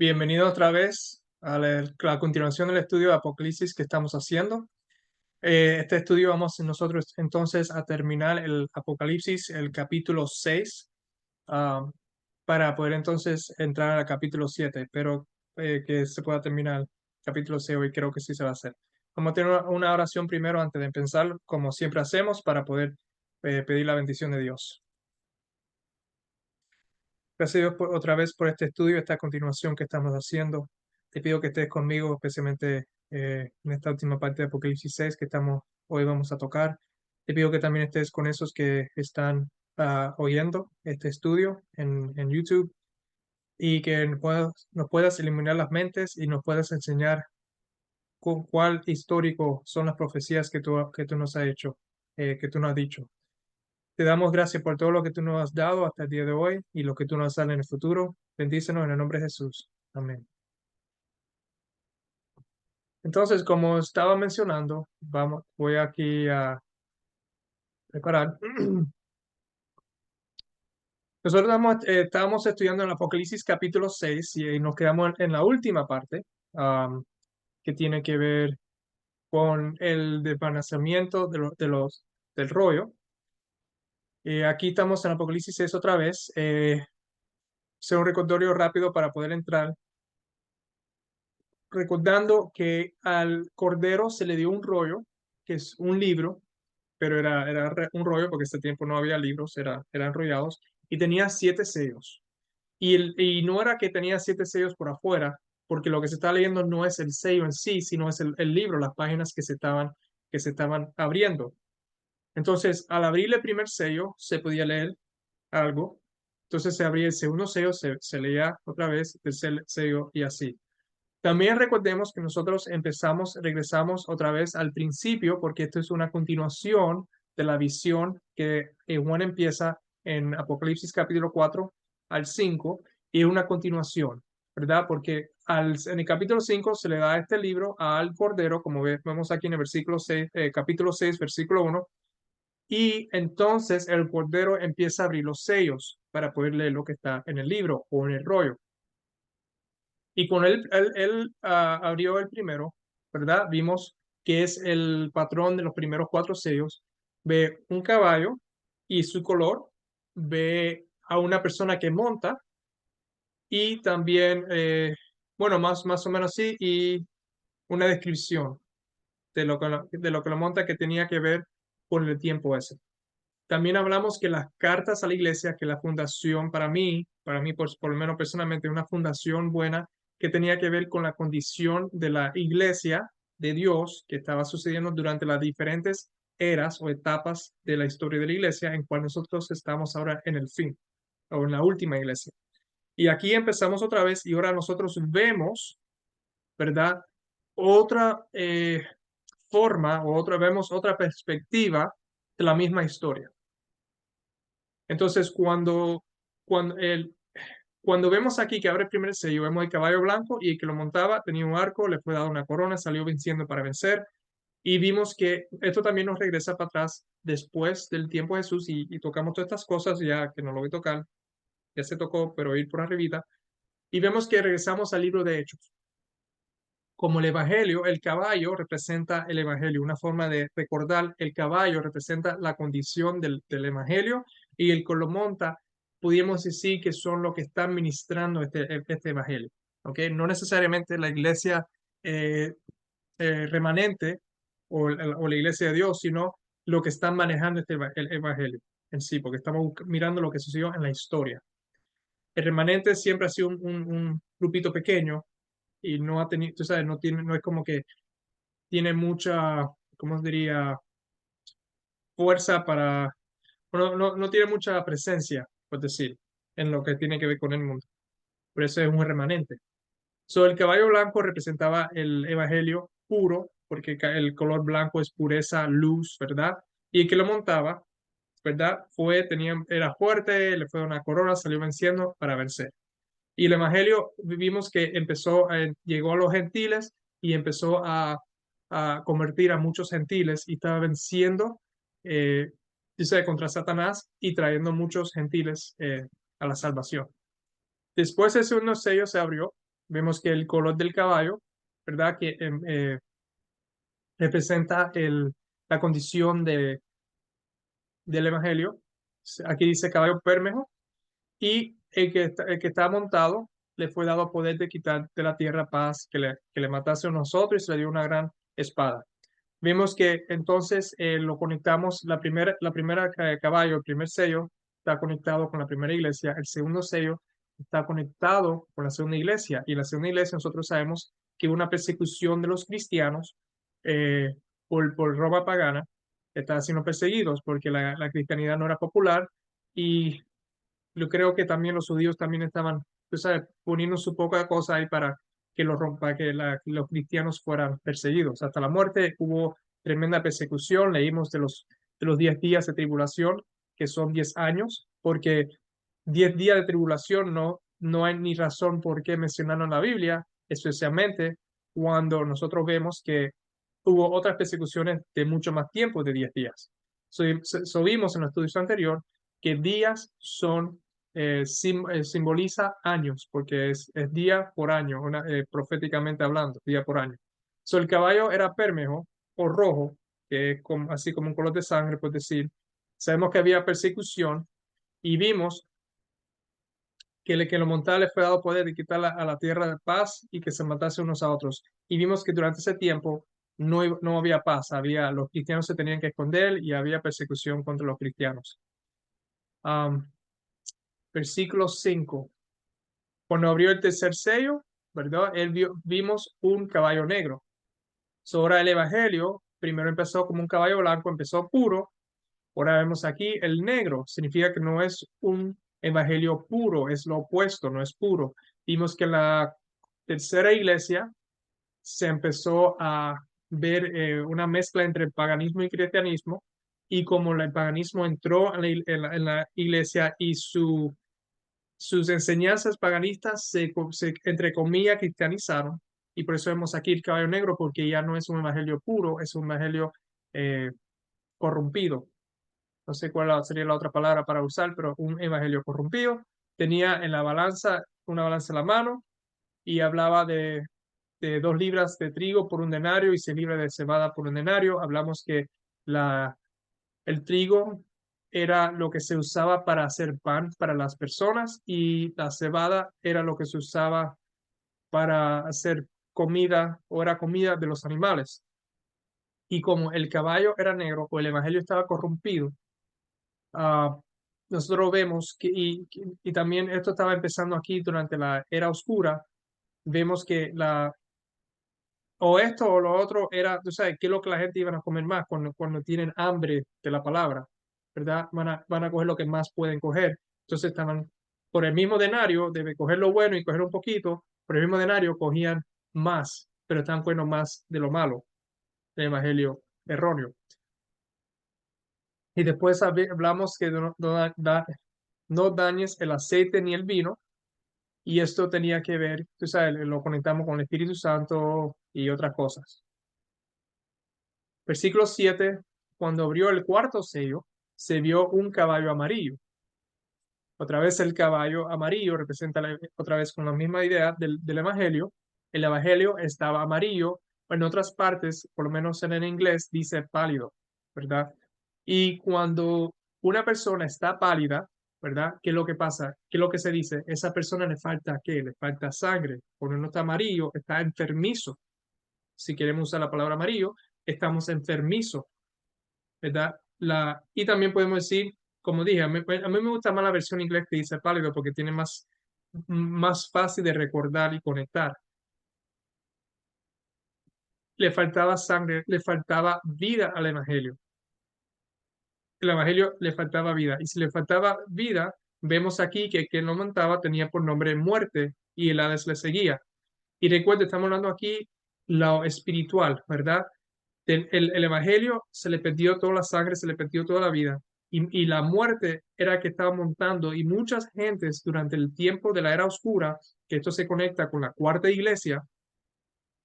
Bienvenido otra vez a la continuación del estudio de Apocalipsis que estamos haciendo. Este estudio vamos nosotros entonces a terminar el Apocalipsis, el capítulo 6, ah, para poder entonces entrar al capítulo 7. Espero que se pueda terminar el capítulo 6 hoy, creo que sí se va a hacer. Vamos a tener una oración primero antes de empezar, como siempre hacemos, para poder pedir la bendición de Dios. Gracias a Dios otra vez por este estudio, esta continuación que estamos haciendo. Te pido que estés conmigo, especialmente en esta última parte de Apocalipsis 6 que hoy vamos a tocar. Te pido que también estés con esos que están oyendo este estudio en YouTube y que nos puedas iluminar las mentes y nos puedas enseñar cuál histórico son las profecías que tú nos has hecho, que tú nos has dicho. Te damos gracias por todo lo que tú nos has dado hasta el día de hoy y lo que tú nos das en el futuro. Bendícenos en el nombre de Jesús. Amén. Entonces, como estaba mencionando, voy aquí a preparar. Nosotros estábamos estudiando en el Apocalipsis capítulo 6 y nos quedamos en la última parte, que tiene que ver con el desvanecimiento del rollo. Aquí estamos en Apocalipsis 6 otra vez. Sea un recordatorio rápido para poder entrar, recordando que al Cordero se le dio un rollo, que es un libro, pero era un rollo porque este tiempo no había libros, eran enrollados, y tenía 7 sellos. Y no era que tenía 7 sellos por afuera, porque lo que se está leyendo no es el sello en sí, sino es el libro, las páginas que se estaban abriendo. Entonces, al abrir el primer sello, se podía leer algo. Entonces se abría el segundo sello, se leía otra vez el tercer sello y así. También recordemos que nosotros regresamos otra vez al principio, porque esto es una continuación de la visión que Juan empieza en Apocalipsis capítulo 4 al 5, y es una continuación, ¿verdad? Porque en el capítulo 5 se le da este libro al Cordero, como vemos aquí en el versículo 6, capítulo 6, versículo 1, y entonces el Cordero empieza a abrir los sellos para poder leer lo que está en el libro o en el rollo. Y cuando él abrió el primero, ¿verdad? Vimos que es el patrón de los primeros 4 sellos. Ve un caballo y su color, ve a una persona que monta y también, bueno, más o menos así, y una descripción de lo que lo monta que tenía que ver con el tiempo ese. También hablamos que las cartas a la iglesia, que la fundación para mí por lo menos personalmente, una fundación buena que tenía que ver con la condición de la iglesia de Dios que estaba sucediendo durante las diferentes eras o etapas de la historia de la iglesia, en cual nosotros estamos ahora en el fin o en la última iglesia. Y aquí empezamos otra vez y ahora nosotros vemos, ¿verdad? Otra vemos otra perspectiva de la misma historia. Entonces, cuando vemos aquí que abre el primer sello, vemos el caballo blanco y el que lo montaba tenía un arco, le fue dado una corona, salió venciendo para vencer. Y vimos que esto también nos regresa para atrás después del tiempo de Jesús y tocamos todas estas cosas ya que no lo voy a tocar, ya se tocó, pero ir por arribita. Y vemos que regresamos al libro de Hechos. Como el Evangelio, el caballo representa el Evangelio, una forma de recordar, el caballo representa la condición del Evangelio y el que lo monta, pudiéramos decir que son los que están ministrando este Evangelio. ¿Okay? No necesariamente la iglesia eh, remanente o la iglesia de Dios, sino lo que están manejando el Evangelio en sí, porque estamos mirando lo que sucedió en la historia. El remanente siempre ha sido un grupito pequeño y no ha tenido, tú sabes, no es como que tiene mucha, ¿cómo se diría? Fuerza para, no tiene mucha presencia, por decir, en lo que tiene que ver con el mundo. Por eso es un remanente. El caballo blanco representaba el evangelio puro, porque el color blanco es pureza, luz, ¿verdad? Y el que lo montaba, ¿verdad? Era fuerte, le fue una corona, salió venciendo para vencer. Y el evangelio vimos que llegó a los gentiles y empezó a convertir a muchos gentiles y estaba venciendo, eh, dice, contra Satanás y trayendo muchos gentiles a la salvación. Después el segundo sello se abrió Vemos que el color del caballo, ¿verdad? Que representa la condición del Evangelio. Aquí dice caballo Bermejo, y el que está montado le fue dado poder de quitar de la tierra paz, que le matase a nosotros y se le dio una gran espada. Vemos que entonces lo conectamos, la primera caballo, el primer sello está conectado con la primera iglesia, el segundo sello está conectado con la segunda iglesia, y en la segunda iglesia nosotros sabemos que hubo una persecución de los cristianos eh, por Roma pagana, estaban siendo perseguidos porque la cristianidad no era popular, y yo creo que también los judíos también estaban, tú sabes, poniendo su poca cosa ahí para que los cristianos fueran perseguidos. Hasta la muerte hubo tremenda persecución. Leímos de los 10 días de tribulación, que son 10 años, porque 10 días de tribulación no hay ni razón por qué mencionarlo en la Biblia, especialmente cuando nosotros vemos que hubo otras persecuciones de mucho más tiempo de 10 días. Vimos en el estudio anterior que días simboliza años, porque es día por año, proféticamente hablando, día por año. El caballo era pérmejo o rojo, que es así como un color de sangre, por decir. Sabemos que había persecución, y vimos que lo montara le fue dado poder de quitar a la tierra de paz y que se matase unos a otros. Y vimos que durante ese tiempo no había paz, los cristianos se tenían que esconder y había persecución contra los cristianos. Um, Versículo 5. Cuando abrió el tercer sello, ¿verdad? Vimos un caballo negro. Ahora el evangelio primero empezó como un caballo blanco, empezó puro. Ahora vemos aquí el negro, significa que no es un evangelio puro, es lo opuesto, no es puro. Vimos que en la tercera iglesia se empezó a ver una mezcla entre el paganismo y cristianismo, y como el paganismo entró en la iglesia y sus enseñanzas paganistas entre comillas, cristianizaron, y por eso vemos aquí el caballo negro, porque ya no es un evangelio puro, es un evangelio eh, corrompido. No sé cuál sería la otra palabra para usar, pero un evangelio corrompido. Tenía en la balanza, una balanza en la mano, y hablaba de 2 libras de trigo por un denario y 6 libras de cebada por un denario. Hablamos que el trigo era lo que se usaba para hacer pan para las personas, y la cebada era lo que se usaba para hacer comida, o era comida de los animales. Y como el caballo era negro o el evangelio estaba corrompido, ah, nosotros vemos y también esto estaba empezando aquí durante la era oscura, vemos que o esto o lo otro era, tú sabes, qué es lo que la gente iba a comer más cuando tienen hambre de la palabra, ¿verdad? Van a coger lo que más pueden coger. Entonces estaban, por el mismo denario, debe coger lo bueno y coger un poquito, por el mismo denario cogían más, pero estaban cogiendo más de lo malo, del evangelio erróneo. Y después hablamos que no dañes el aceite ni el vino, y esto tenía que ver, tú sabes, lo conectamos con el Espíritu Santo y otras cosas. Versículo 7. Cuando abrió el cuarto sello, se vio un caballo amarillo. Otra vez el caballo amarillo representa otra vez con la misma idea del Evangelio. El Evangelio estaba amarillo, en otras partes, por lo menos en el inglés, dice pálido, ¿verdad? Y cuando una persona está pálida, ¿verdad? ¿Qué es lo que pasa? ¿Qué es lo que se dice? Esa persona le falta ¿qué? Le falta sangre. Cuando uno está amarillo, está enfermizo. Si queremos usar la palabra amarillo, estamos enfermizos, ¿verdad? Y también podemos decir, como dije, a mí me gusta más la versión inglés que dice pálido, porque tiene más fácil de recordar y conectar. Le faltaba sangre, le faltaba vida al Evangelio. El Evangelio le faltaba vida. Y si le faltaba vida, vemos aquí que quien lo montaba tenía por nombre muerte, y el Hades le seguía. Y recuerde, estamos hablando aquí lo espiritual, ¿verdad? El Evangelio se le perdió toda la sangre, se le perdió toda la vida. Y la muerte era que estaba montando. Y muchas gentes durante el tiempo de la era oscura, que esto se conecta con la cuarta iglesia,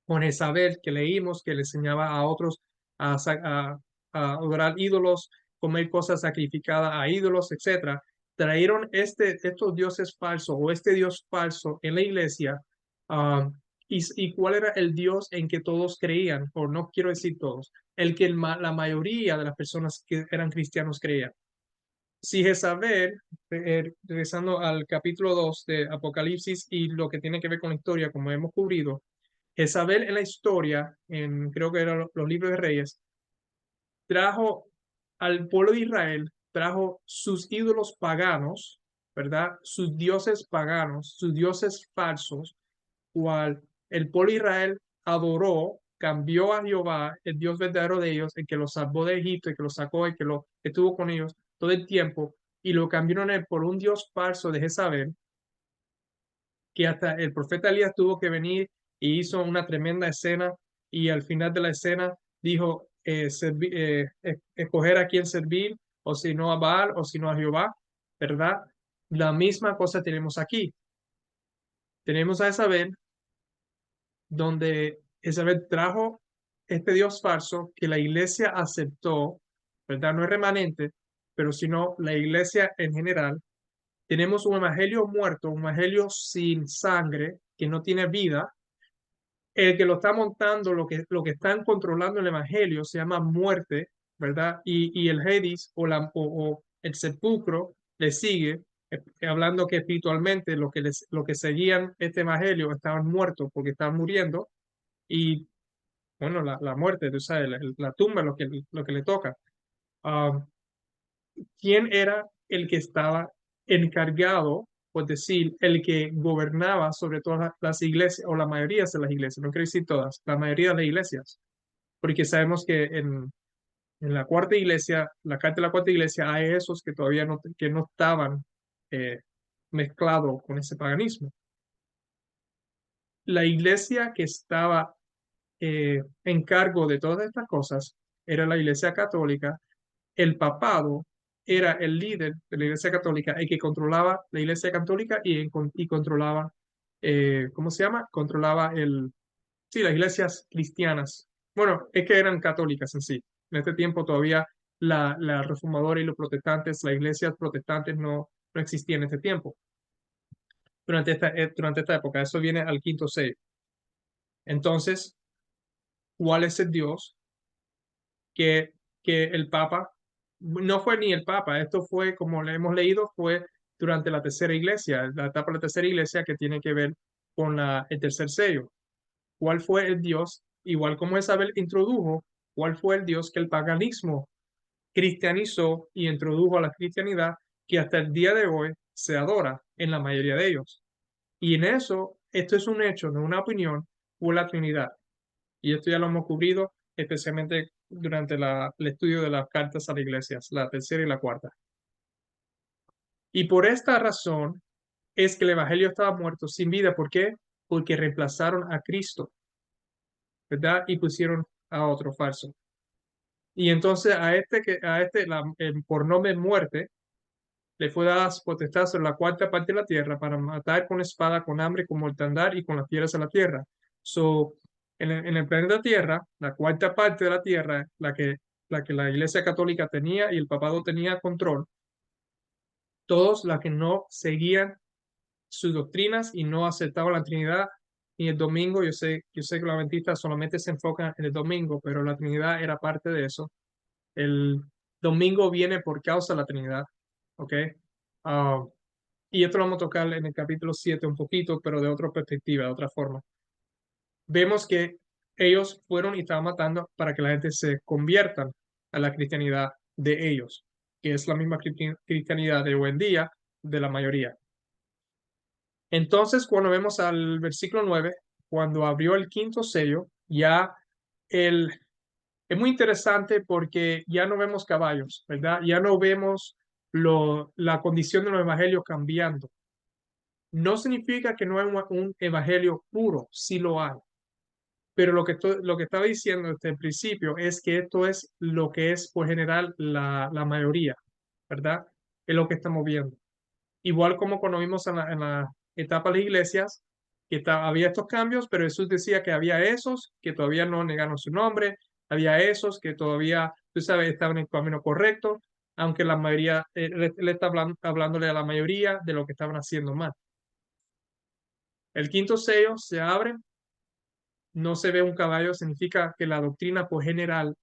con Jezabel, que leímos, que le enseñaba a otros a adorar ídolos, comer cosas sacrificadas a ídolos, etcétera. Trajeron estos dioses falsos o este dios falso en la iglesia, Ah, y cuál era el Dios en que todos creían, o no quiero decir todos, el que la mayoría de las personas que eran cristianos creían. Si Jezabel, regresando al capítulo 2 de Apocalipsis y lo que tiene que ver con la historia, como hemos cubrido, Jezabel en la historia, en creo que eran los libros de Reyes, trajo al pueblo de Israel, trajo sus ídolos paganos, ¿verdad? Sus dioses paganos, sus dioses falsos, cual el pueblo de Israel adoró, cambió a Jehová, el Dios verdadero de ellos, el que los salvó de Egipto, el que los sacó, el que estuvo con ellos todo el tiempo, y lo cambiaron por un Dios falso de Jezabel, que hasta el profeta Elías tuvo que venir y hizo una tremenda escena, y al final de la escena dijo, escoger a quién servir, o si no a Baal, o si no a Jehová, ¿verdad? La misma cosa tenemos aquí. Tenemos a Jezabel, donde Jezabel trajo este Dios falso que la iglesia aceptó, ¿verdad? No es remanente, pero sino la iglesia en general. Tenemos un evangelio muerto, un evangelio sin sangre, que no tiene vida. El que lo está montando, lo que están controlando el evangelio se llama muerte, ¿verdad? Y el Hades o el sepulcro le sigue, hablando que espiritualmente lo que seguían este evangelio estaban muertos porque estaban muriendo y bueno, la muerte, tú sabes, la tumba, lo que le toca. Ah, ¿Quién era el que estaba encargado, por decir, el que gobernaba sobre todas las iglesias, o la mayoría de las iglesias, no quiero decir todas, la mayoría de las iglesias? Porque sabemos que en la cuarta iglesia, la carta de la cuarta iglesia, hay esos que todavía no estaban eh, mezclados con ese paganismo. La iglesia que estaba en cargo de todas estas cosas era la Iglesia Católica. El papado era el líder de la Iglesia Católica, el que controlaba la Iglesia Católica y controlaba, ¿cómo se llama? Controlaba sí, las iglesias cristianas. Bueno, es que eran católicas en sí. En este tiempo todavía la reformadora y los protestantes, las iglesias protestantes no existían en este tiempo, durante esta época. Eso viene al quinto sello. Entonces, ¿cuál es el Dios que, que el Papa, no fue ni el Papa, esto fue, como le hemos leído, fue durante la tercera iglesia, la etapa de la tercera iglesia que tiene que ver con el tercer sello? ¿Cuál fue el Dios, igual como Isabel introdujo, cuál fue el Dios que el paganismo cristianizó y introdujo a la cristianidad, que hasta el día de hoy se adora en la mayoría de ellos? Y en eso, esto es un hecho, no una opinión, fue la Trinidad. Y esto ya lo hemos cubrido especialmente durante el estudio de las cartas a las iglesias, la tercera y la cuarta. Y por esta razón es que el Evangelio estaba muerto, sin vida. ¿Por qué? Porque reemplazaron a Cristo, ¿verdad? Y pusieron a otro falso. Y entonces por nombre muerte, le fue dada potestad sobre la cuarta parte de la tierra para matar con espada, con hambre, con mortandad y con las fieras de la tierra. So, en el planeta Tierra, la cuarta parte de la tierra, la que la Iglesia Católica tenía y el papado tenía control, todos los que no seguían sus doctrinas y no aceptaban la Trinidad y el domingo, yo sé que los adventistas solamente se enfocan en el domingo, pero la Trinidad era parte de eso. El domingo viene por causa de la Trinidad, ¿ok? Ah, y esto lo vamos a tocar en el capítulo 7 un poquito, pero de otra perspectiva, de otra forma. Vemos que ellos fueron y estaban matando para que la gente se conviertan a la cristianidad de ellos, que es la misma cristianidad de hoy en día de la mayoría. Entonces, cuando vemos al versículo 9, cuando abrió el quinto sello, ya el, es muy interesante porque ya no vemos caballos, ¿verdad? Ya no vemos la condición de los evangelios cambiando. No significa que no hay un evangelio puro, sí lo hay. Pero lo que estaba diciendo desde el principio es que esto es lo que es por general la mayoría, ¿verdad? Es lo que estamos viendo. Igual como cuando vimos en la etapa de las iglesias, que había estos cambios, pero Jesús decía que había esos que todavía no negaron su nombre, había esos que todavía, tú sabes, estaban en el camino correcto, aunque la mayoría, él está hablándole a la mayoría de lo que estaban haciendo mal. El quinto sello se abre, no se ve un caballo, significa que la doctrina por general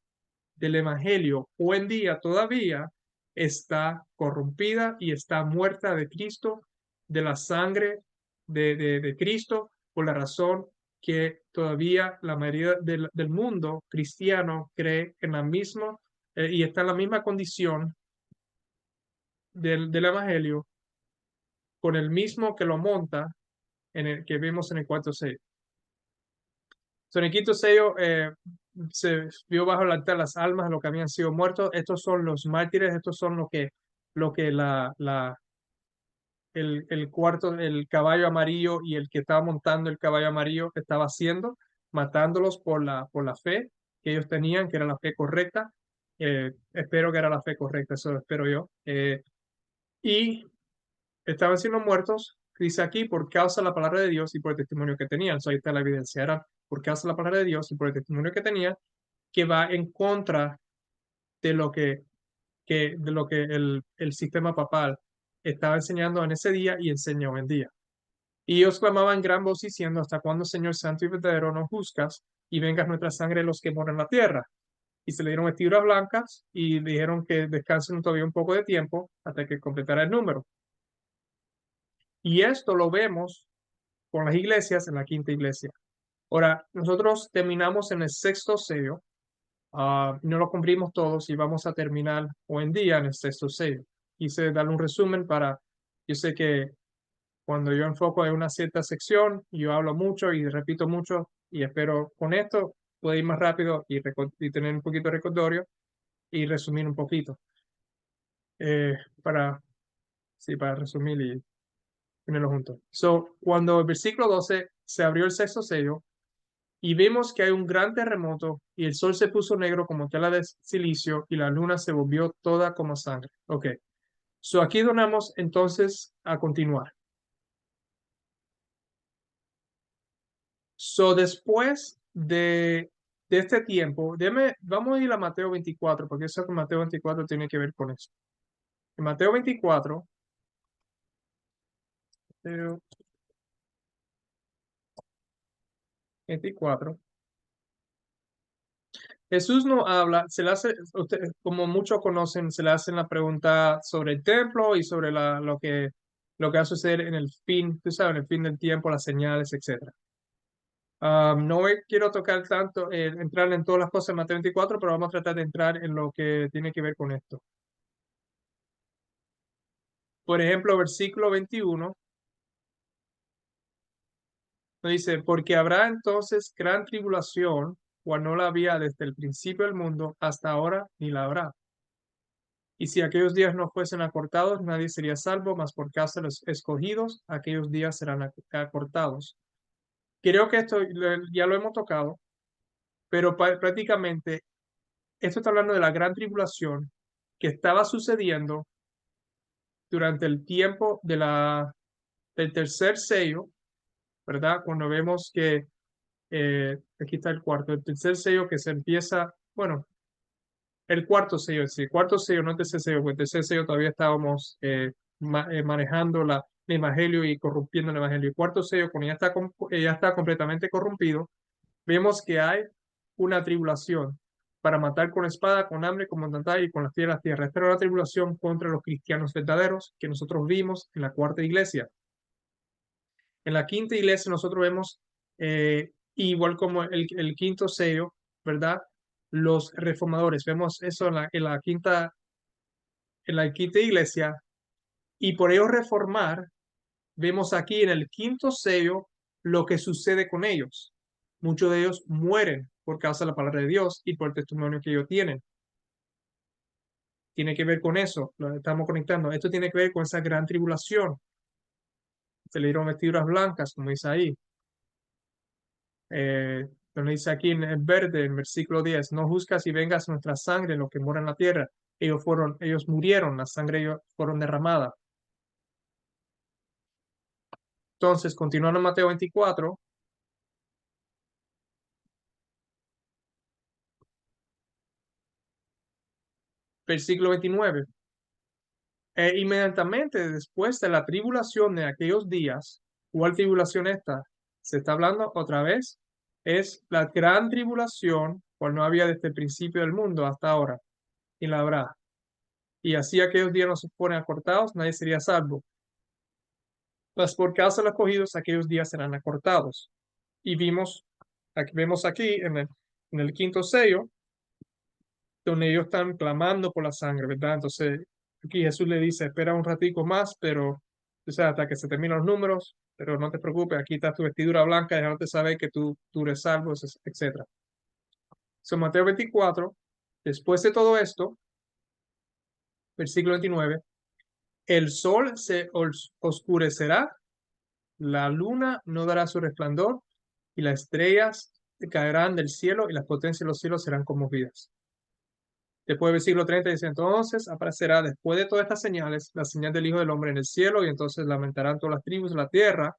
del Evangelio hoy en día todavía está corrompida y está muerta de Cristo, de la sangre de Cristo, por la razón que todavía la mayoría del mundo cristiano cree en la misma y está en la misma condición del Evangelio con el mismo que lo monta en el que vemos en el cuarto sello. So, en el quinto sello se vio bajo el altar las almas de los que habían sido muertos. Estos son los mártires, estos son lo que el cuarto, el caballo amarillo y el que estaba montando el caballo amarillo estaba haciendo, matándolos por la fe que ellos tenían, que era la fe correcta. Espero que era la fe correcta, eso espero yo. Y estaban siendo muertos, dice aquí, por causa de la palabra de Dios y por el testimonio que tenían. So, ahí está la evidencia. Era por causa de la palabra de Dios y por el testimonio que tenían, que va en contra de lo de lo que el sistema papal estaba enseñando en ese día y enseñó hoy en día. Y ellos clamaban en gran voz diciendo, ¿hasta cuándo, Señor santo y verdadero, nos juzgas y vengas nuestra sangre de los que moran en la tierra? Y se le dieron vestiduras blancas y dijeron que descansen todavía un poco de tiempo hasta que completara el número. Y esto lo vemos con las iglesias en la quinta iglesia. Ahora, nosotros terminamos en el sexto sello, no lo cumplimos todos y vamos a terminar hoy en día en el sexto sello. Quise darle un resumen yo sé que cuando yo enfoco en una cierta sección, yo hablo mucho y repito mucho y espero con esto pueda ir más rápido y tener un poquito de recordatorio y resumir un poquito. eh, para, sí, para resumir y ponerlo juntos. So, cuando el versículo 12 se abrió el sexto sello, y vimos que hay un gran terremoto y el sol se puso negro como tela de silicio y la luna se volvió toda como sangre. Ok, so aquí donamos entonces a continuar. So después de este tiempo, vamos a ir a Mateo 24, porque eso que Mateo 24 tiene que ver con eso. En Mateo 24, Mateo 24, Jesús no habla, se le hace, como muchos conocen, se le hacen la pregunta sobre el templo y sobre lo que va a suceder en el fin, tú sabes, en el fin del tiempo, las señales, etcétera. No quiero tocar tanto, entrar en todas las cosas de Mateo 24, pero vamos a tratar de entrar en lo que tiene que ver con esto. Por ejemplo, versículo 21 nos dice, porque habrá entonces gran tribulación, cual no la había desde el principio del mundo hasta ahora, ni la habrá. Y si aquellos días no fuesen acortados, nadie sería salvo, mas por causa de los escogidos, aquellos días serán acortados. Creo que esto ya lo hemos tocado, pero prácticamente esto está hablando de la gran tribulación que estaba sucediendo durante el tiempo del tercer sello, ¿verdad? Cuando vemos que, aquí está el cuarto, el tercer sello que se empieza, bueno, el cuarto sello, el cuarto sello, no el tercer sello, porque el tercer sello todavía estábamos manejando el evangelio y corrompiendo el evangelio. El cuarto sello, cuando ya está completamente corrompido, vemos que hay una tribulación para matar con espada, con hambre, con mortandad y con las fieras tierra. Esta era una tribulación contra los cristianos verdaderos que nosotros vimos en la cuarta iglesia. En la quinta iglesia nosotros vemos, igual como el quinto sello, ¿verdad? Los reformadores. Vemos eso en la quinta iglesia, y por ellos reformar, vemos aquí en el quinto sello lo que sucede con ellos. Muchos de ellos mueren por causa de la palabra de Dios y por el testimonio que ellos tienen. Tiene que ver con eso, lo estamos conectando. Esto tiene que ver con esa gran tribulación. Se le dieron vestiduras blancas, como dice ahí. Donde dice aquí en verde, en versículo 10, no juzgas y vengas nuestra sangre, lo que mora en la tierra. Ellos murieron, la sangre ellos fueron derramada. Entonces, continuando en Mateo 24, versículo 29. Inmediatamente después de la tribulación de aquellos días, ¿Cuál tribulación esta? Se está hablando otra vez. Es la gran tribulación, cual no había desde el principio del mundo hasta ahora, y la habrá. Y así aquellos días no se fueren acortados, nadie sería salvo. Mas por causa de los escogidos, aquellos días serán acortados. Y vemos aquí en el quinto sello, donde ellos están clamando por la sangre, ¿verdad? Entonces, aquí Jesús le dice, espera un ratico más, pero, o sea, hasta que se terminen los números, pero no te preocupes, aquí está tu vestidura blanca, dejándote saber que tú eres salvo, etcétera. So, Mateo 24, después de todo esto, versículo 29, el sol se oscurecerá, la luna no dará su resplandor, y las estrellas caerán del cielo, y las potencias de los cielos serán conmovidas. Después del versículo 30 dice, entonces aparecerá después de todas estas señales la señal del Hijo del Hombre en el cielo, y entonces lamentarán todas las tribus de la tierra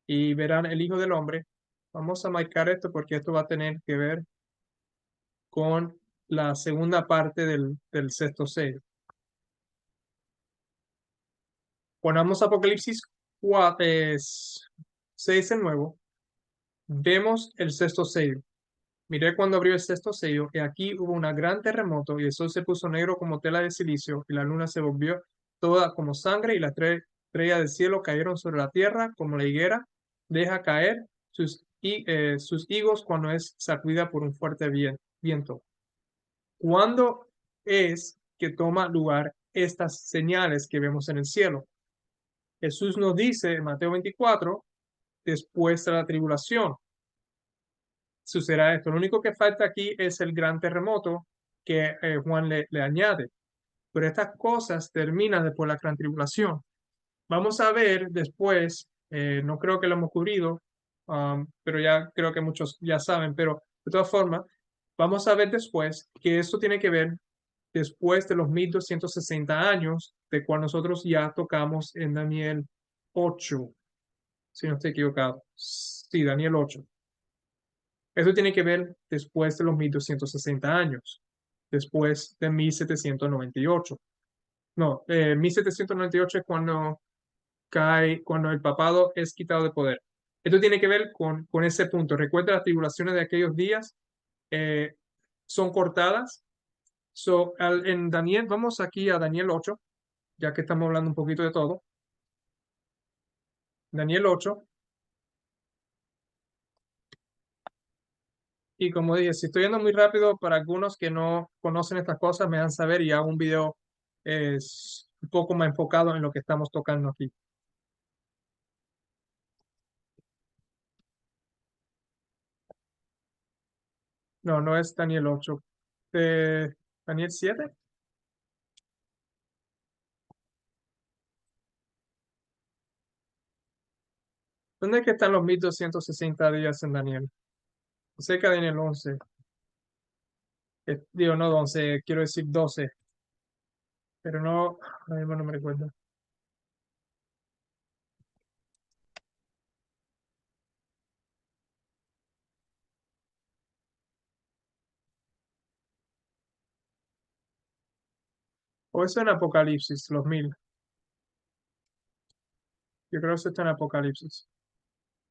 y verán el Hijo del Hombre. Vamos a marcar esto porque esto va a tener que ver con la segunda parte del sexto sello. Ponemos Apocalipsis 4, 6 de nuevo. Vemos el sexto sello. Miré cuando abrió el sexto sello, y aquí hubo un gran terremoto, y el sol se puso negro como tela de silicio, y la luna se volvió toda como sangre, y las tres estrellas del cielo cayeron sobre la tierra, como la higuera deja caer sus higos cuando es sacudida por un fuerte viento. ¿Cuándo es que toma lugar estas señales que vemos en el cielo? Jesús nos dice en Mateo 24, después de la tribulación sucederá esto. Lo único que falta aquí es el gran terremoto que Juan le añade. Pero estas cosas terminan después de la gran tribulación. Vamos a ver después, no creo que lo hemos cubrido, pero ya creo que muchos ya saben, pero de todas formas, vamos a ver después que esto tiene que ver después de los 1260 años, de cual nosotros ya tocamos en Daniel 8, si no estoy equivocado. Sí, Daniel 8. Eso tiene que ver después de los 1260 años, después de 1798. No, 1798 es cuando cae, cuando el papado es quitado de poder. Esto tiene que ver con ese punto. Recuerda, las tribulaciones de aquellos días eh, son cortadas. En Daniel, vamos aquí a Daniel 8, ya que estamos hablando un poquito de todo. Daniel 8. Y como dije, si estoy yendo muy rápido, para algunos que no conocen estas cosas, me dan saber y hago un video es un poco más enfocado en lo que estamos tocando aquí. No, no es Daniel 8. Daniel 7. ¿Dónde es que están los 1260 días en Daniel? Cerca de Daniel 11. Digo, no 11, quiero decir 12. Pero no, ay, bueno, no me recuerdo. O eso en Apocalipsis, los 1000. Yo creo que eso está en Apocalipsis.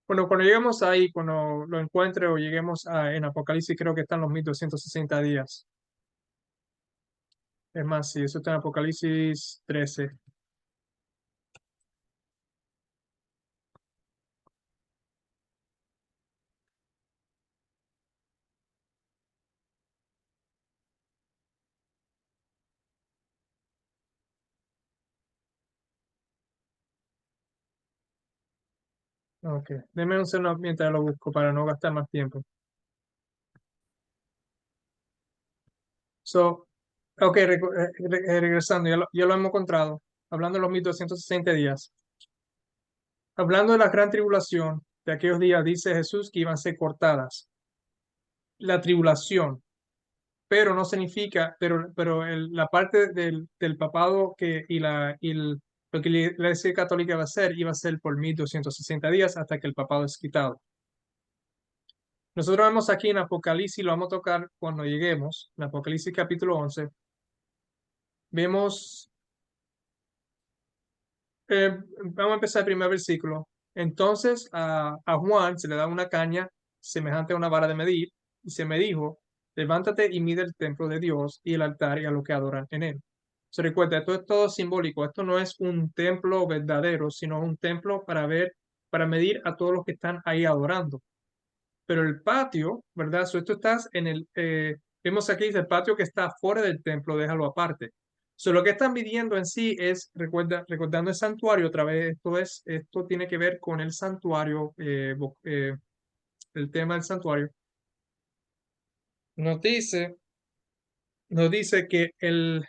Bueno, cuando lleguemos ahí, cuando lo encuentre o lleguemos en Apocalipsis, creo que están los 1260 días. Es más, sí, eso está en Apocalipsis 13. Ok, denme un segundo mientras lo busco para no gastar más tiempo. So, ok, regresando, ya lo hemos encontrado. Hablando de los 1260 días. Hablando de la gran tribulación, de aquellos días, dice Jesús que iban a ser cortadas. La tribulación, pero no significa, pero la parte del papado lo que la Iglesia Católica iba a ser por 1260 días hasta que el papado es quitado. Nosotros vemos aquí en Apocalipsis, lo vamos a tocar cuando lleguemos, en Apocalipsis capítulo 11, vemos, vamos a empezar el primer versículo. Entonces a Juan se le da una caña semejante a una vara de medir y se me dijo, levántate y mide el templo de Dios y el altar y a lo que adoran en él. Se recuerda, esto es todo simbólico, esto no es un templo verdadero, sino un templo para ver, para medir a todos los que están ahí adorando. Pero el patio, ¿verdad? Esto estás en vemos aquí dice el patio que está fuera del templo, déjalo aparte. Lo que están midiendo en sí es, recordando el santuario, otra vez, esto tiene que ver con el santuario, el tema del santuario. Nos dice, nos dice que el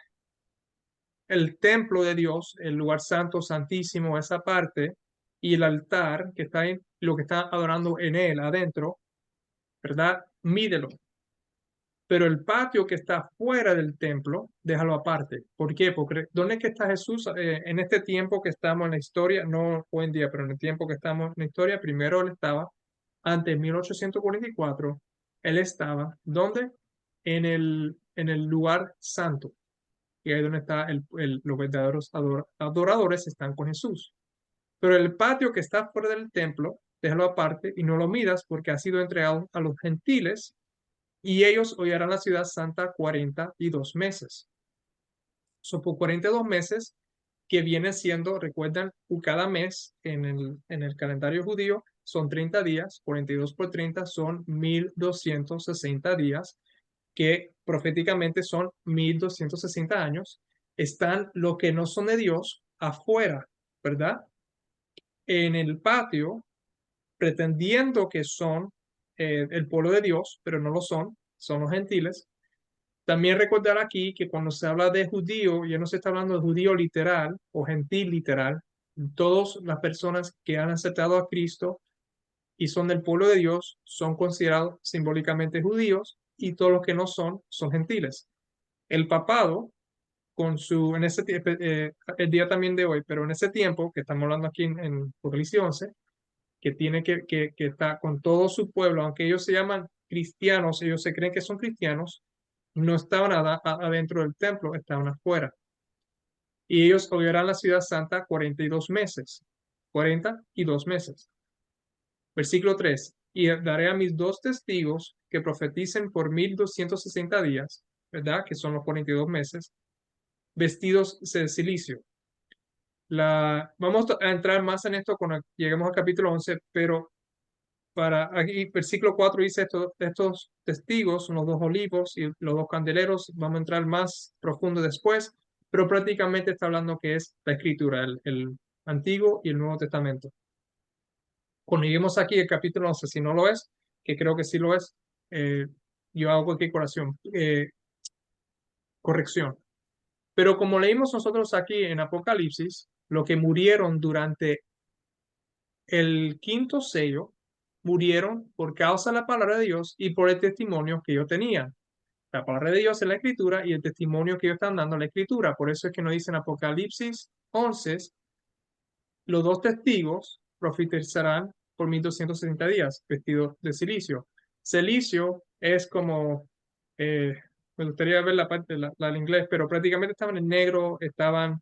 templo de Dios, el lugar santo, santísimo, esa parte, y el altar que está en, lo que está adorando en él, adentro, ¿verdad? Mídelo. Pero el patio que está fuera del templo, déjalo aparte. ¿Por qué? Porque ¿dónde es que está Jesús en este tiempo que estamos en la historia? No hoy en día, pero en el tiempo que estamos en la historia, primero él estaba, antes de 1844, él estaba, ¿dónde? En el lugar santo, y ahí es donde está los verdaderos adoradores están con Jesús. Pero el patio que está fuera del templo, déjalo aparte y no lo midas porque ha sido entregado a los gentiles y ellos hollarán la ciudad santa 42 meses. Por 42 meses, que viene siendo, recuerdan, cada mes en el calendario judío son 30 días, 42 por 30 son 1260 días, que proféticamente son 1260 años. Están los que no son de Dios afuera, ¿verdad? En el patio, pretendiendo que son el pueblo de Dios, pero no lo son los gentiles. También recordar aquí que cuando se habla de judío, ya no se está hablando de judío literal o gentil literal. Todas las personas que han aceptado a Cristo y son del pueblo de Dios son considerados simbólicamente judíos y todos los que no son gentiles. El papado, en ese el día también de hoy, pero en ese tiempo que estamos hablando aquí en Apocalipsis 11, que tiene que estar con todo su pueblo, aunque ellos se llaman cristianos, ellos se creen que son cristianos, no estaban adentro del templo, estaban afuera. Y ellos odiarán la ciudad santa 42 meses. 42 meses. Versículo 3. Y daré a mis dos testigos que profeticen por 1260 días, ¿verdad? Que son los 42 meses, vestidos de silicio. Vamos a entrar más en esto cuando lleguemos al capítulo 11, pero aquí, versículo 4 dice estos testigos son los dos olivos y los dos candeleros. Vamos a entrar más profundo después, pero prácticamente está hablando que es la escritura, el Antiguo y el Nuevo Testamento. Cuando lleguemos aquí el capítulo 11, si no lo es, que creo que sí lo es, yo hago cualquier corrección. Pero como leímos nosotros aquí en Apocalipsis, lo que murieron durante el quinto sello murieron por causa de la palabra de Dios y por el testimonio que ellos tenían. La palabra de Dios es la escritura y el testimonio que ellos están dando en la escritura. Por eso es que nos dice en Apocalipsis 11, los dos testigos profetizarán por 1260 días vestidos de silicio. Silicio es como, me gustaría ver la parte del inglés, pero prácticamente estaban en negro, estaban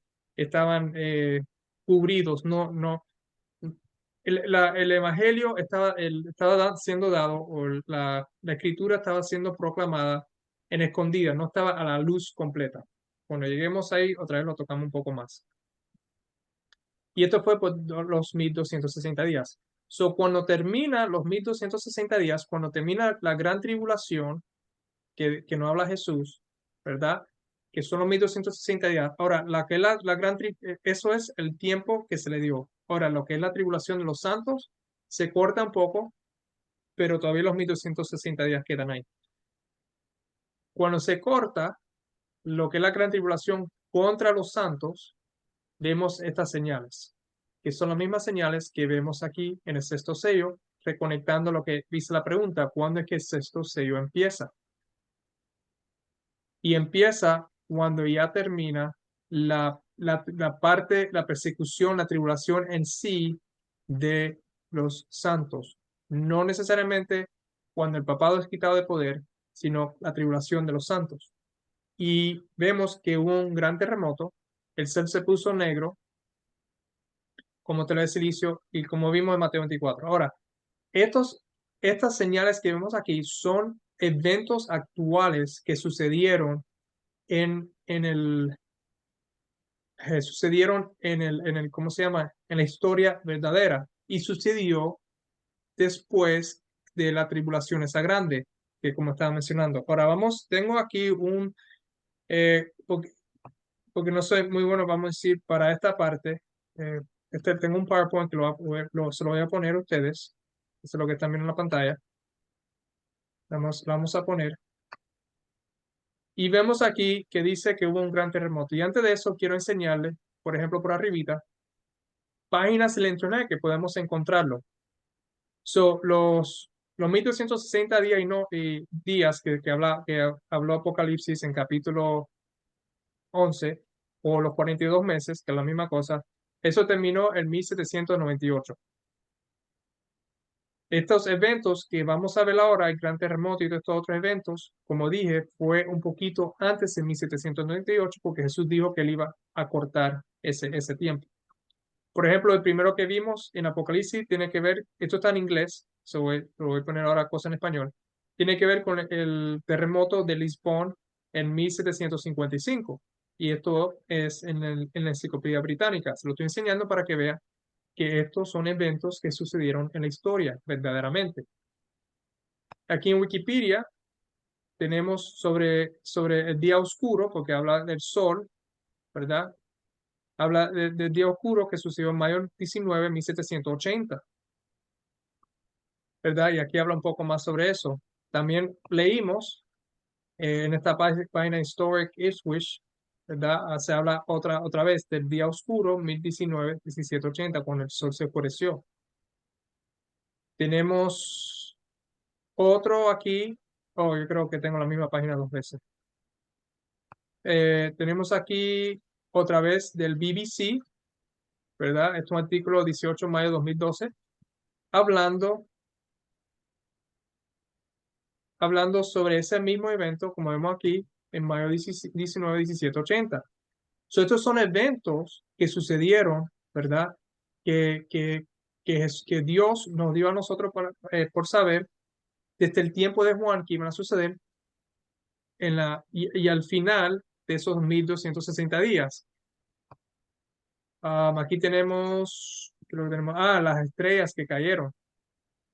cubridos, no, el evangelio estaba siendo dado, o la escritura estaba siendo proclamada en escondida, no estaba a la luz completa. Cuando lleguemos ahí, otra vez lo tocamos un poco más. Y esto fue por los 1260 días. Cuando termina los 1260 días, cuando termina la gran tribulación, que no habla Jesús, ¿verdad? Que son los 1260 días. Ahora, eso es el tiempo que se le dio. Ahora, lo que es la tribulación de los santos se corta un poco, pero todavía los 1260 días quedan ahí. Cuando se corta lo que es la gran tribulación contra los santos, vemos estas señales, que son las mismas señales que vemos aquí en el sexto sello, reconectando lo que dice la pregunta, ¿cuándo es que el sexto sello empieza? Y empieza cuando ya termina la parte, la persecución, la tribulación en sí de los santos. No necesariamente cuando el papado es quitado de poder, sino la tribulación de los santos. Y vemos que hubo un gran terremoto, el cielo se puso negro, como te lo de silicio y como vimos en Mateo 24. Ahora, estos, estas señales que vemos aquí son eventos actuales que sucedieron en el, ¿cómo se llama? En la historia verdadera. Y sucedió después de la tribulación esa grande, que como estaba mencionando. Ahora tengo aquí porque no soy muy bueno, vamos a decir, para esta parte, eh, tengo un PowerPoint que se lo voy a poner a ustedes. Eso es lo que están viendo en la pantalla. Vamos a poner. Y vemos aquí que dice que hubo un gran terremoto. Y antes de eso, quiero enseñarles, por ejemplo, por arribita, páginas en la internet que podemos encontrarlo. So, los 1260 días y días que habló Apocalipsis en capítulo 11 o los 42 meses, que es la misma cosa, eso terminó en 1798. Estos eventos que vamos a ver ahora, el gran terremoto y todos estos otros eventos, como dije, fue un poquito antes de 1798 porque Jesús dijo que él iba a cortar ese tiempo. Por ejemplo, el primero que vimos en Apocalipsis tiene que ver, esto está en inglés, lo voy a poner ahora cosa en español, tiene que ver con el terremoto de Lisbon en 1755. Y esto es en la Enciclopedia Británica. Se lo estoy enseñando para que vea que estos son eventos que sucedieron en la historia, verdaderamente. Aquí en Wikipedia tenemos sobre el día oscuro, porque habla del sol, ¿verdad? Habla del día oscuro que sucedió en mayo 19, 1780, ¿verdad? Y aquí habla un poco más sobre eso. También leímos en esta página Historic Ipswich, ¿verdad? Se habla otra vez del día oscuro, 1019, 1780, cuando el sol se oscureció. Tenemos otro aquí. Oh, yo creo que tengo la misma página dos veces. Tenemos aquí otra vez del BBC, ¿verdad? Es un artículo 18 de mayo de 2012, hablando, hablando sobre ese mismo evento, como vemos aquí, en mayo 19, 1780. Estos son eventos que sucedieron, ¿verdad? Que, que, que Dios nos dio a nosotros por saber desde el tiempo de Juan que iban a suceder y al final de esos 1260 días. Aquí creo que tenemos, las estrellas que cayeron,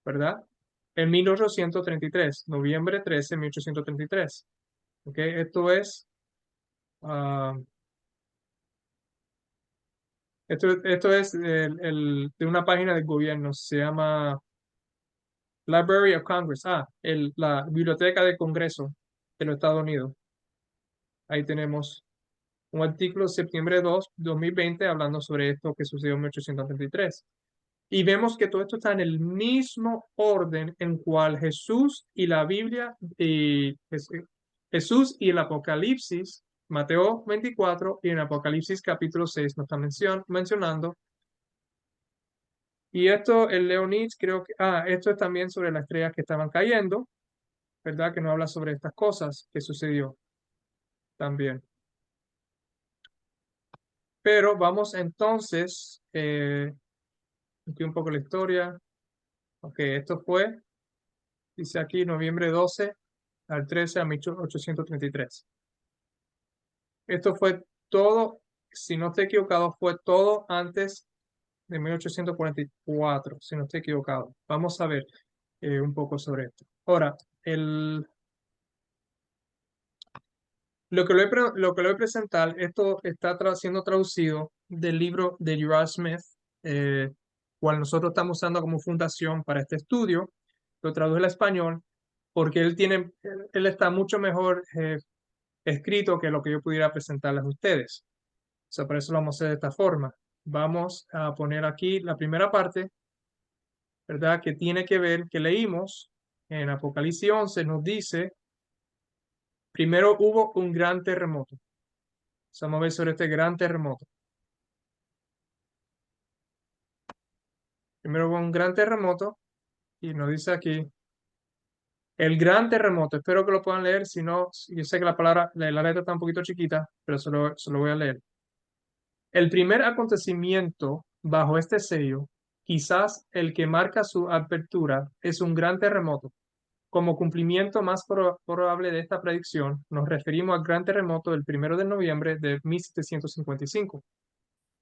¿verdad? En 1833, noviembre 13, 1833. ¿Ok? Ah, esto es de una página del gobierno, se llama Library of Congress, la Biblioteca del Congreso de los Estados Unidos. Ahí tenemos un artículo de septiembre 2, 2020, hablando sobre esto que sucedió en 1833. Y vemos que todo esto está en el mismo orden en cual Jesús y la Biblia, Jesús y el Apocalipsis, Mateo 24 y en Apocalipsis capítulo 6 nos está mencionando. Y esto, el Leonid, creo que, esto es también sobre las estrellas que estaban cayendo, ¿verdad? Que no habla sobre estas cosas que sucedió también. Pero vamos entonces, aquí un poco la historia. Ok, esto fue, dice aquí, noviembre 12 al 13 a 1833. Esto fue todo, si no estoy equivocado, fue todo antes de 1844, si no estoy equivocado. Vamos a ver un poco sobre esto. Ahora, lo que le voy a presentar, esto está siendo traducido del libro de Uriah Smith, cual nosotros estamos usando como fundación para este estudio. Lo traduje al español porque él está mucho mejor escrito que lo que yo pudiera presentarles a ustedes. O sea, por eso lo vamos a hacer de esta forma. Vamos a poner aquí la primera parte, ¿verdad? Que tiene que ver, que leímos en Apocalipsis 11, nos dice, primero hubo un gran terremoto. Vamos a ver sobre este gran terremoto. Primero hubo un gran terremoto y nos dice aquí, el gran terremoto. Espero que lo puedan leer, si no, yo sé que la letra está un poquito chiquita, pero se lo voy a leer. El primer acontecimiento Bajo este sello, quizás el que marca su apertura es un gran terremoto. Como cumplimiento más probable de esta predicción, nos referimos al gran terremoto del 1 de noviembre de 1755,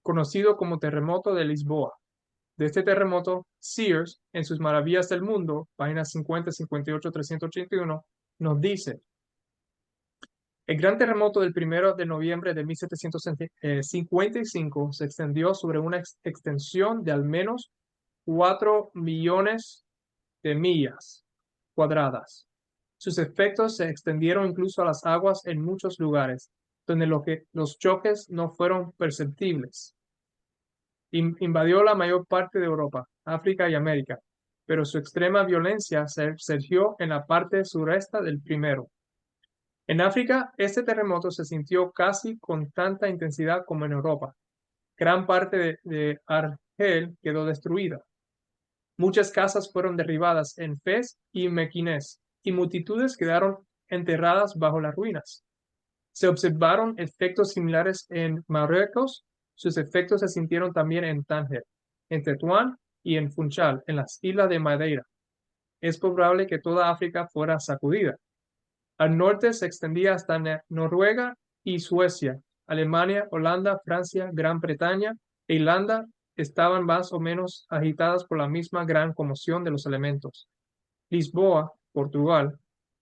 conocido como terremoto de Lisboa. De este terremoto, Sears, en sus Maravillas del Mundo, páginas 50, 58, 381, nos dice: el gran terremoto del 1 de noviembre de 1755 se extendió sobre una extensión de al menos 4 millones de millas cuadradas. Sus efectos se extendieron incluso a las aguas en muchos lugares, donde los choques no fueron perceptibles. Invadió la mayor parte de Europa, África y América, pero su extrema violencia surgió en la parte sureste del primero. En África, este terremoto se sintió casi con tanta intensidad como en Europa. Gran parte de Argel quedó destruida. Muchas casas fueron derribadas en Fez y Mequinez, y multitudes quedaron enterradas bajo las ruinas. Se observaron efectos similares en Marruecos. Sus efectos se sintieron también en Tánger, en Tetuán y en Funchal, en las islas de Madeira. Es probable que toda África fuera sacudida. Al norte se extendía hasta Noruega y Suecia. Alemania, Holanda, Francia, Gran Bretaña e Irlanda estaban más o menos agitadas por la misma gran conmoción de los elementos. Lisboa, Portugal,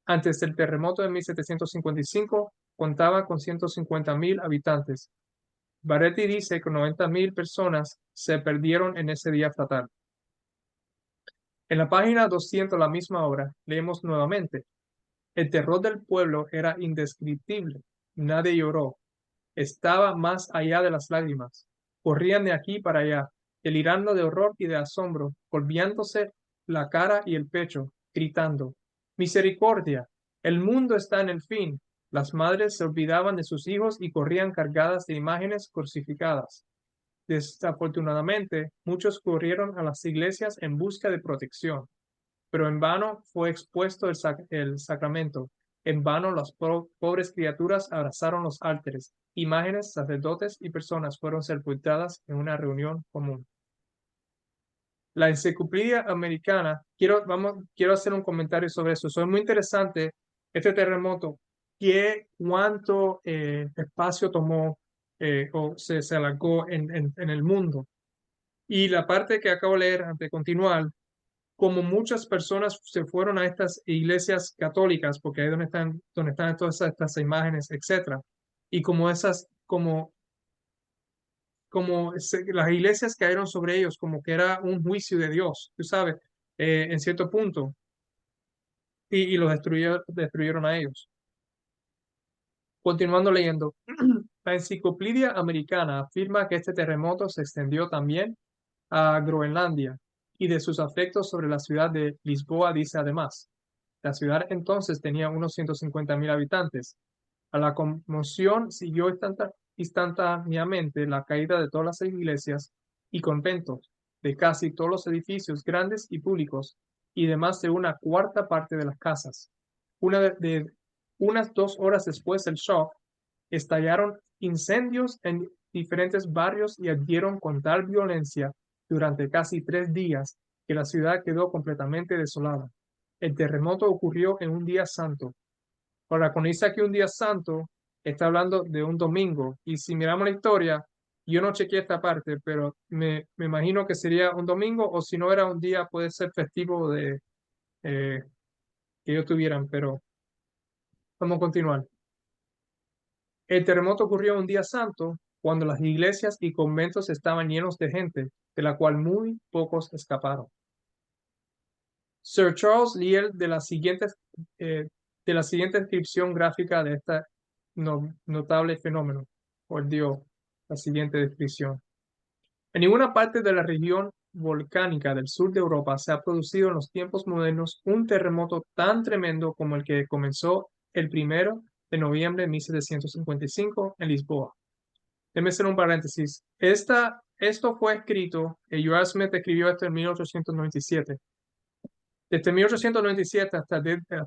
antes del terremoto de 1755, contaba con 150.000 habitantes. Baretti dice que 90.000 personas se perdieron en ese día fatal. En la página 200, la misma hora, leemos nuevamente: el terror del pueblo era indescriptible. Nadie lloró. Estaba más allá de las lágrimas. Corrían de aquí para allá, delirando de horror y de asombro, golpeándose la cara y el pecho, gritando: ¡Misericordia! El mundo está en el fin. Las madres se olvidaban de sus hijos y corrían cargadas de imágenes crucificadas. Desafortunadamente, muchos corrieron a las iglesias en busca de protección, pero en vano fue expuesto el sacramento. En vano las pobres criaturas abrazaron los altares. Imágenes, sacerdotes y personas fueron sepultadas en una reunión común. La Enciclopedia Americana, quiero hacer un comentario sobre eso. Es muy interesante este terremoto. ¿Cuánto espacio tomó o se alargó en el mundo? Y la parte que acabo de leer, antes de continuar, como muchas personas se fueron a estas iglesias católicas, porque ahí es donde están todas estas imágenes, etcétera. Y las iglesias cayeron sobre ellos, como que era un juicio de Dios, tú sabes, en cierto punto, y los destruyeron a ellos. Continuando leyendo, la Enciclopedia Americana afirma que este terremoto se extendió también a Groenlandia, y de sus efectos sobre la ciudad de Lisboa dice además: la ciudad entonces tenía unos 150.000 habitantes. A la conmoción siguió instantáneamente la caída de todas las iglesias y conventos, de casi todos los edificios grandes y públicos, y de más de una cuarta parte de las casas. Unas 2 horas después del shock, estallaron incendios en diferentes barrios y ardieron con tal violencia durante casi 3 días que la ciudad quedó completamente desolada. El terremoto ocurrió en un día santo. Ahora, cuando dice aquí un día santo, está hablando de un domingo. Y si miramos la historia, yo no chequeé esta parte, pero me imagino que sería un domingo, o si no era un día, puede ser festivo eh, que ellos tuvieran, pero vamos a continuar. El terremoto ocurrió un día santo, cuando las iglesias y conventos estaban llenos de gente, de la cual muy pocos escaparon. Sir Charles Lyell eh, de la siguiente descripción gráfica de este notable fenómeno, os dio la siguiente descripción. En ninguna parte de la región volcánica del sur de Europa se ha producido en los tiempos modernos un terremoto tan tremendo como el que comenzó el 1 de noviembre de 1755 en Lisboa. Déjeme hacer un paréntesis. Esto fue escrito, Joel Smith escribió esto en 1897. Desde 1897 hasta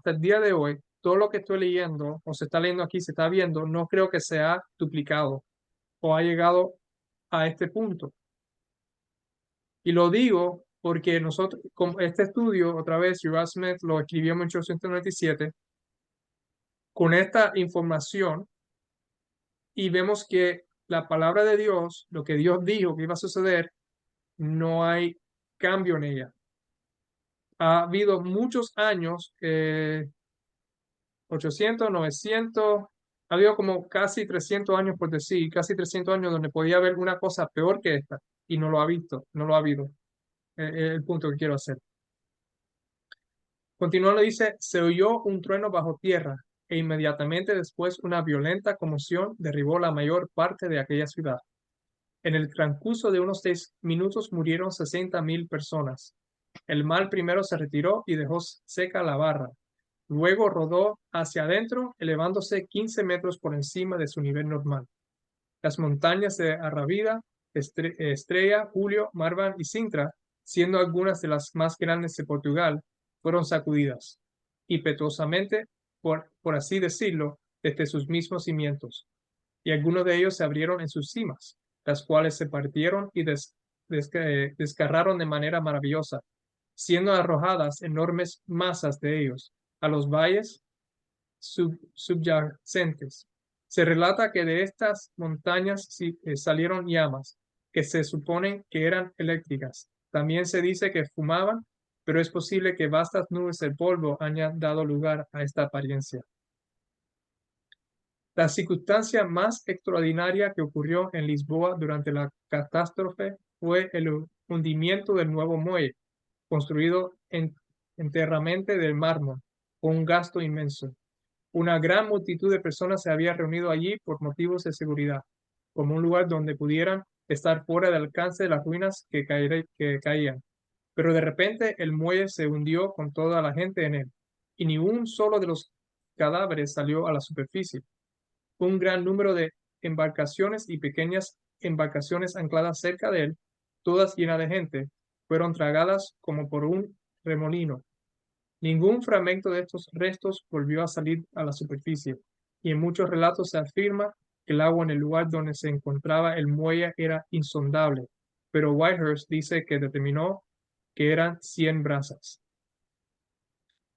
el día de hoy, todo lo que estoy leyendo o se está leyendo aquí, se está viendo, no creo que se ha duplicado o ha llegado a este punto. Y lo digo porque nosotros, con este estudio, otra vez, Gerard Smith lo escribió en 1897, con esta información, y vemos que la palabra de Dios, lo que Dios dijo que iba a suceder, no hay cambio en ella. Ha habido muchos años, 800, 900, ha habido como casi 300 años, por decir, casi 300 años donde podía haber una cosa peor que esta, y no lo ha visto, no lo ha habido. Es el punto que quiero hacer. Continuando dice, se oyó un trueno bajo tierra, e inmediatamente después una violenta conmoción derribó la mayor parte de aquella ciudad. En el transcurso de unos 6 minutos murieron 60.000 personas. El mal primero se retiró y dejó seca la barra. Luego rodó hacia adentro, elevándose 15 metros por encima de su nivel normal. Las montañas de Arrábida, Estrella, Julio, Marvan y Sintra, siendo algunas de las más grandes de Portugal, fueron sacudidas, impetuosamente, por así decirlo, desde sus mismos cimientos, y algunos de ellos se abrieron en sus cimas, las cuales se partieron y desgarraron de manera maravillosa, siendo arrojadas enormes masas de ellos a los valles subyacentes. Se relata que de estas montañas salieron llamas, que se suponen que eran eléctricas. También se dice que fumaban, pero es posible que vastas nubes de polvo hayan dado lugar a esta apariencia. La circunstancia más extraordinaria que ocurrió en Lisboa durante la catástrofe fue el hundimiento del nuevo muelle, construido enteramente del mármol, con un gasto inmenso. Una gran multitud de personas se había reunido allí por motivos de seguridad, como un lugar donde pudieran estar fuera del alcance de las ruinas que caían. Pero de repente el muelle se hundió con toda la gente en él, y ni un solo de los cadáveres salió a la superficie. Un gran número de embarcaciones y pequeñas embarcaciones ancladas cerca de él, todas llenas de gente, fueron tragadas como por un remolino. Ningún fragmento de estos restos volvió a salir a la superficie, y en muchos relatos se afirma que el agua en el lugar donde se encontraba el muelle era insondable, pero Whitehurst dice que determinó que eran 100 brazas.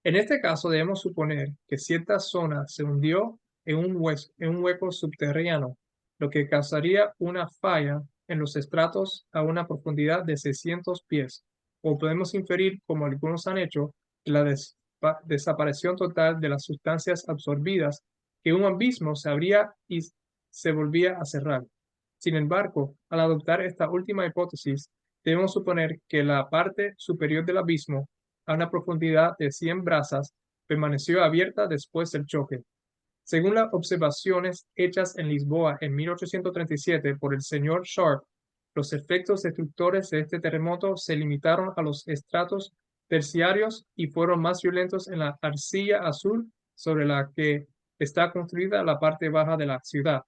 En este caso debemos suponer que cierta zona se hundió en un hueco subterráneo, lo que causaría una falla en los estratos a una profundidad de 600 pies, o podemos inferir, como algunos han hecho, la desaparición total de las sustancias absorbidas, que un abismo se abría y se volvía a cerrar. Sin embargo, al adoptar esta última hipótesis, debemos suponer que la parte superior del abismo, a una profundidad de 100 brazas, permaneció abierta después del choque. Según las observaciones hechas en Lisboa en 1837 por el señor Sharp, los efectos destructores de este terremoto se limitaron a los estratos terciarios y fueron más violentos en la arcilla azul sobre la que está construida la parte baja de la ciudad.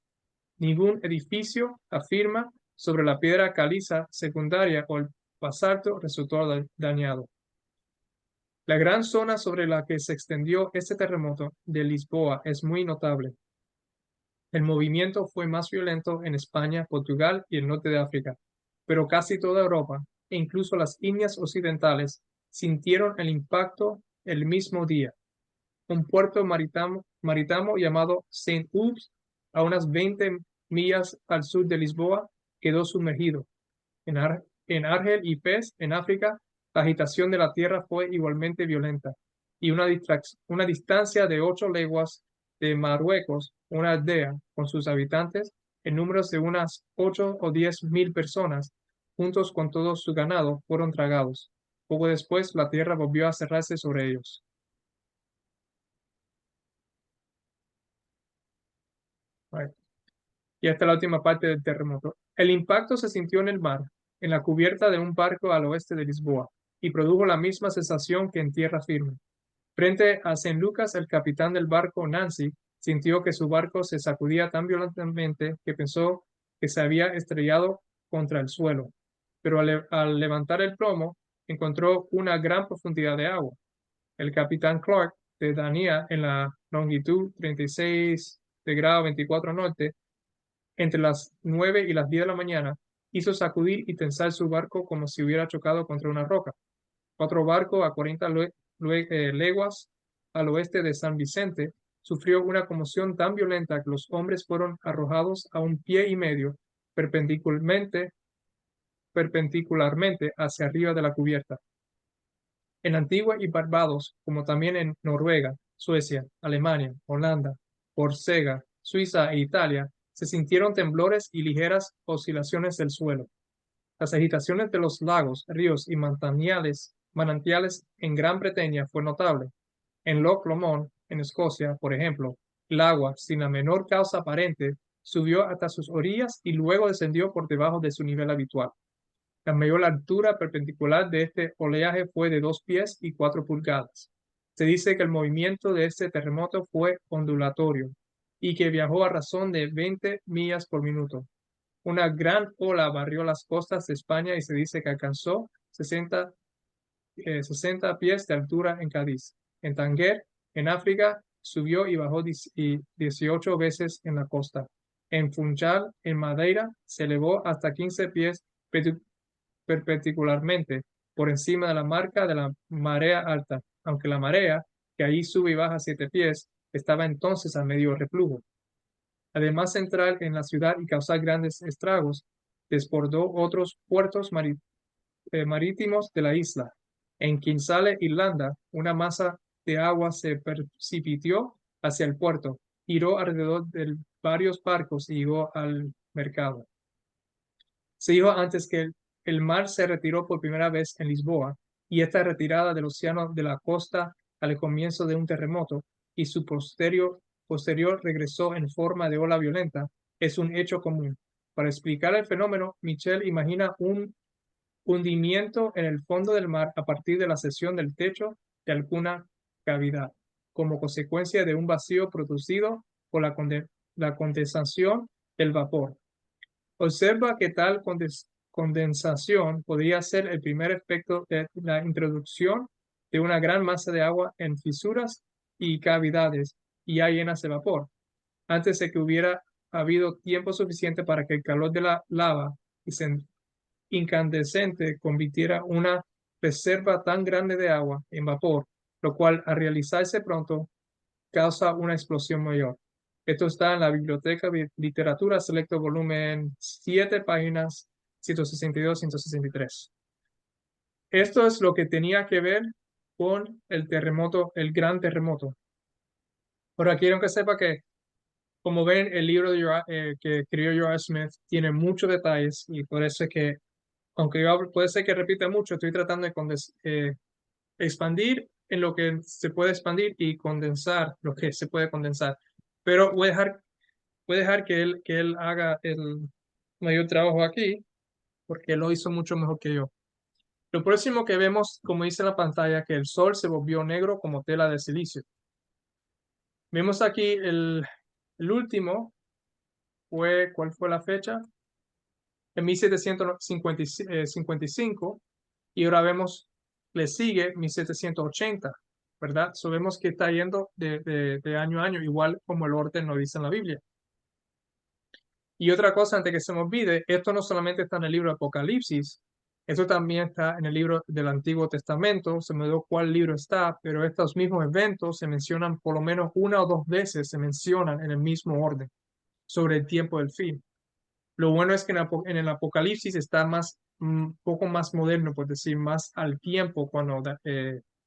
Ningún edificio, afirma, sobre la piedra caliza secundaria o el basalto resultó dañado. La gran zona sobre la que se extendió este terremoto de Lisboa es muy notable. El movimiento fue más violento en España, Portugal y el norte de África, pero casi toda Europa, e incluso las Indias occidentales, sintieron el impacto el mismo día. Un puerto marítimo llamado Saint Ours, a unas 20 millas al sur de Lisboa, quedó sumergido. En Argel y Fez, en África, la agitación de la tierra fue igualmente violenta, y una distancia de 8 leguas de Marruecos, una aldea con sus habitantes, en números de unas 8 o 10 mil personas, juntos con todo su ganado, fueron tragados. Poco después, la tierra volvió a cerrarse sobre ellos. Right. Y esta es la última parte del terremoto. El impacto se sintió en el mar, en la cubierta de un barco al oeste de Lisboa, y produjo la misma sensación que en tierra firme. Frente a San Lucas, el capitán del barco, Nancy, sintió que su barco se sacudía tan violentamente que pensó que se había estrellado contra el suelo. Pero al levantar el plomo, encontró una gran profundidad de agua. El capitán Clark, de Dania, en la longitud 36 de grado 24 norte, entre las 9 y las 10 de la mañana, hizo sacudir y tensar su barco como si hubiera chocado contra una roca. Otro barco a 40 leguas al oeste de San Vicente sufrió una conmoción tan violenta que los hombres fueron arrojados a 1 pie y medio perpendicularmente hacia arriba de la cubierta. En Antigua y Barbados, como también en Noruega, Suecia, Alemania, Holanda, Córcega, Suiza e Italia, se sintieron temblores y ligeras oscilaciones del suelo. Las agitaciones de los lagos, ríos y manantiales en Gran Bretaña fue notable. En Loch Lomond, en Escocia, por ejemplo, el agua, sin la menor causa aparente, subió hasta sus orillas y luego descendió por debajo de su nivel habitual. La mayor altura perpendicular de este oleaje fue de 2 pies y 4 pulgadas. Se dice que el movimiento de este terremoto fue ondulatorio y que viajó a razón de 20 millas por minuto. Una gran ola barrió las costas de España y se dice que alcanzó 60 pies de altura en Cádiz. En Tánger, en África, subió y bajó 18 veces en la costa. En Funchal, en Madeira, se elevó hasta 15 pies perpendicularmente por encima de la marca de la marea alta, aunque la marea, que allí sube y baja 7 pies, estaba entonces a medio reflujo. Además de entrar en la ciudad y causar grandes estragos, desbordó otros puertos marítimos de la isla. En Kinsale, Irlanda, una masa de agua se precipitó hacia el puerto, giró alrededor de varios barcos y llegó al mercado. Se dijo antes que el mar se retiró por primera vez en Lisboa, y esta retirada del océano de la costa al comienzo de un terremoto y su posterior regresó en forma de ola violenta es un hecho común. Para explicar el fenómeno, Michel imagina un hundimiento en el fondo del mar a partir de la sección del techo de alguna cavidad, como consecuencia de un vacío producido por la condensación del vapor. Observa que tal condensación podría ser el primer efecto de la introducción de una gran masa de agua en fisuras y cavidades ya llenas de vapor, antes de que hubiera habido tiempo suficiente para que el calor de la lava incandescente convirtiera una reserva tan grande de agua en vapor, lo cual al realizarse pronto causa una explosión mayor. Esto está en la Biblioteca de Literatura Selecto, volumen 7, páginas 162-163. Esto es lo que tenía que ver con el terremoto, el gran terremoto. Ahora quiero que sepa que, como ven, el libro que escribió Joseph Smith tiene muchos detalles y por eso es que, aunque puede ser que repita mucho, estoy tratando de expandir en lo que se puede expandir y condensar lo que se puede condensar. Pero voy a dejar que él haga el mayor trabajo aquí, porque él lo hizo mucho mejor que yo. Lo próximo que vemos, como dice en la pantalla, que el sol se volvió negro como tela de silicio. Vemos aquí el último, ¿cuál fue la fecha? En 1755, y ahora vemos, le sigue 1780, ¿verdad? So vemos que está yendo de año a año, igual como el orden lo dice en la Biblia. Y otra cosa, antes que se me olvide, esto no solamente está en el libro de Apocalipsis, esto también está en el libro del Antiguo Testamento, se me dio cuál libro está, pero estos mismos eventos se mencionan por lo menos una o dos veces, se mencionan en el mismo orden, sobre el tiempo del fin. Lo bueno es que en el Apocalipsis está un poco más moderno, por decir, más al tiempo cuando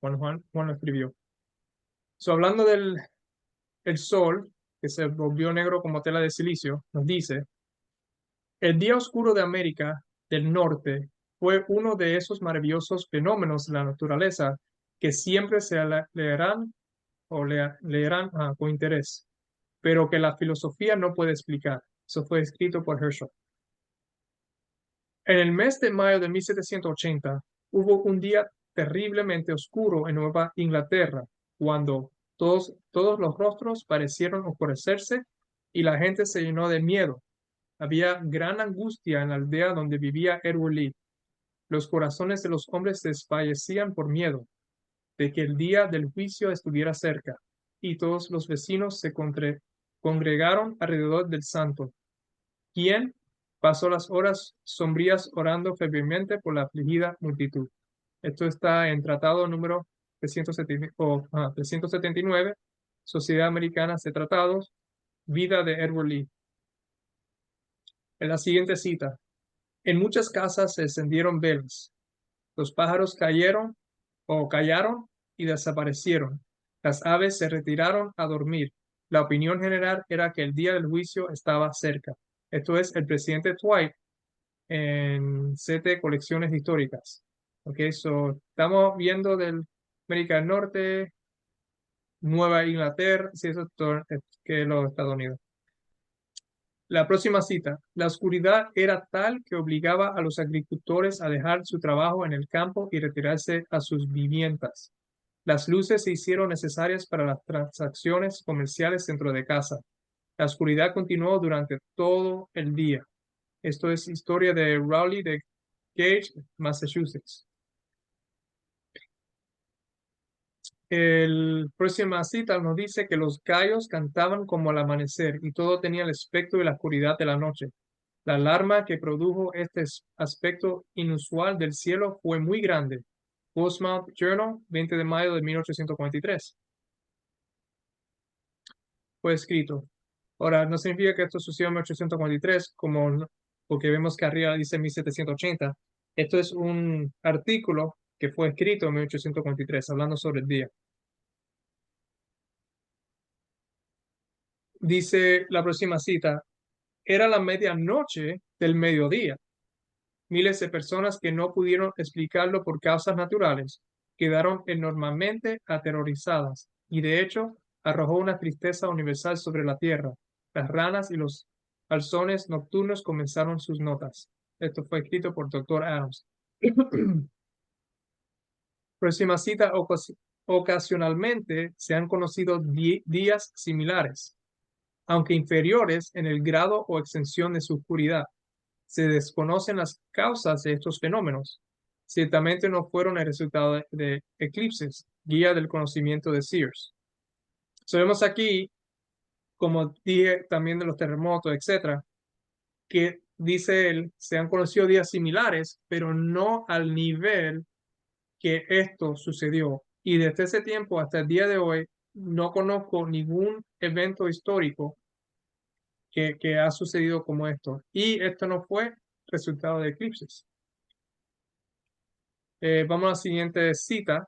Juan lo escribió. So, hablando del el sol, que se volvió negro como tela de silicio, nos dice: el día oscuro de América del Norte fue uno de esos maravillosos fenómenos de la naturaleza que siempre se leerán con interés, pero que la filosofía no puede explicar. Eso fue escrito por Herschel. En el mes de mayo de 1780 hubo un día terriblemente oscuro en Nueva Inglaterra, cuando todos los rostros parecieron oscurecerse y la gente se llenó de miedo. Había gran angustia en la aldea donde vivía Edward Lee. Los corazones de los hombres desfallecían por miedo de que el día del juicio estuviera cerca, y todos los vecinos se congregaron alrededor del santo, quien, Pasó las horas sombrías orando febrilmente por la afligida multitud. Esto está en Tratado número 379, Sociedad Americana de Tratados, Vida de Edward Lee. En la siguiente cita, en muchas casas se encendieron velas. Los pájaros callaron y desaparecieron. Las aves se retiraron a dormir. La opinión general era que el día del juicio estaba cerca. Esto es el presidente Dwight en 7 colecciones históricas. Ok, estamos viendo del América del Norte, Nueva Inglaterra, sí, eso es todo, que es los Estados Unidos. La próxima cita. La oscuridad era tal que obligaba a los agricultores a dejar su trabajo en el campo y retirarse a sus viviendas. Las luces se hicieron necesarias para las transacciones comerciales dentro de casa. La oscuridad continuó durante todo el día. Esto es historia de Raleigh de Gage, Massachusetts. El próxima cita nos dice que los gallos cantaban como al amanecer y todo tenía el aspecto de la oscuridad de la noche. La alarma que produjo este aspecto inusual del cielo fue muy grande. Portsmouth Journal, 20 de mayo de 1843. Fue escrito. Ahora, no significa que esto sucedió en 1843, porque vemos que arriba dice 1780. Esto es un artículo que fue escrito en 1843, hablando sobre el día. Dice la próxima cita, era la medianoche del mediodía. Miles de personas que no pudieron explicarlo por causas naturales quedaron enormemente aterrorizadas y de hecho arrojó una tristeza universal sobre la tierra. Las ranas y los halcones nocturnos comenzaron sus notas. Esto fue escrito por Dr. Adams. Próxima cita. Ocasionalmente se han conocido días similares, aunque inferiores en el grado o extensión de su oscuridad. Se desconocen las causas de estos fenómenos. Ciertamente no fueron el resultado de eclipses, guía del conocimiento de Sears. Sabemos aquí, como dije también de los terremotos, etcétera, que dice él, se han conocido días similares, pero no al nivel que esto sucedió. Y desde ese tiempo hasta el día de hoy, no conozco ningún evento histórico que ha sucedido como esto. Y esto no fue resultado de eclipses. Vamos a la siguiente cita.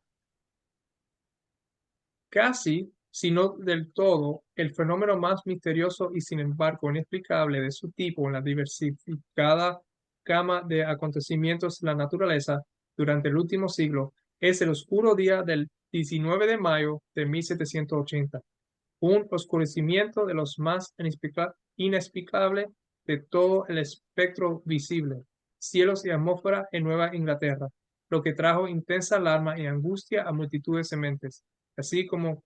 Casi, si no del todo, el fenómeno más misterioso y sin embargo inexplicable de su tipo en la diversificada gama de acontecimientos de la naturaleza durante el último siglo es el oscuro día del 19 de mayo de 1780. Un oscurecimiento de los más inexplicable de todo el espectro visible, cielos y atmósfera en Nueva Inglaterra, lo que trajo intensa alarma y angustia a multitudes de mentes, así como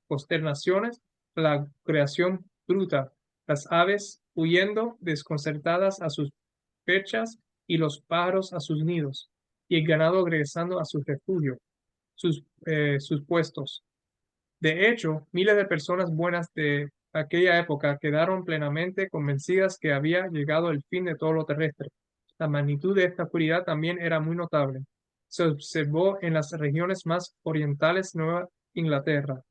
consternaciones a la creación bruta, las aves huyendo desconcertadas a sus perchas y los pájaros a sus nidos, y el ganado regresando a su refugio, sus puestos. De hecho, miles de personas buenas de aquella época quedaron plenamente convencidas que había llegado el fin de todo lo terrestre. La magnitud de esta oscuridad también era muy notable. Se observó en las regiones más orientales de Nueva Inglaterra,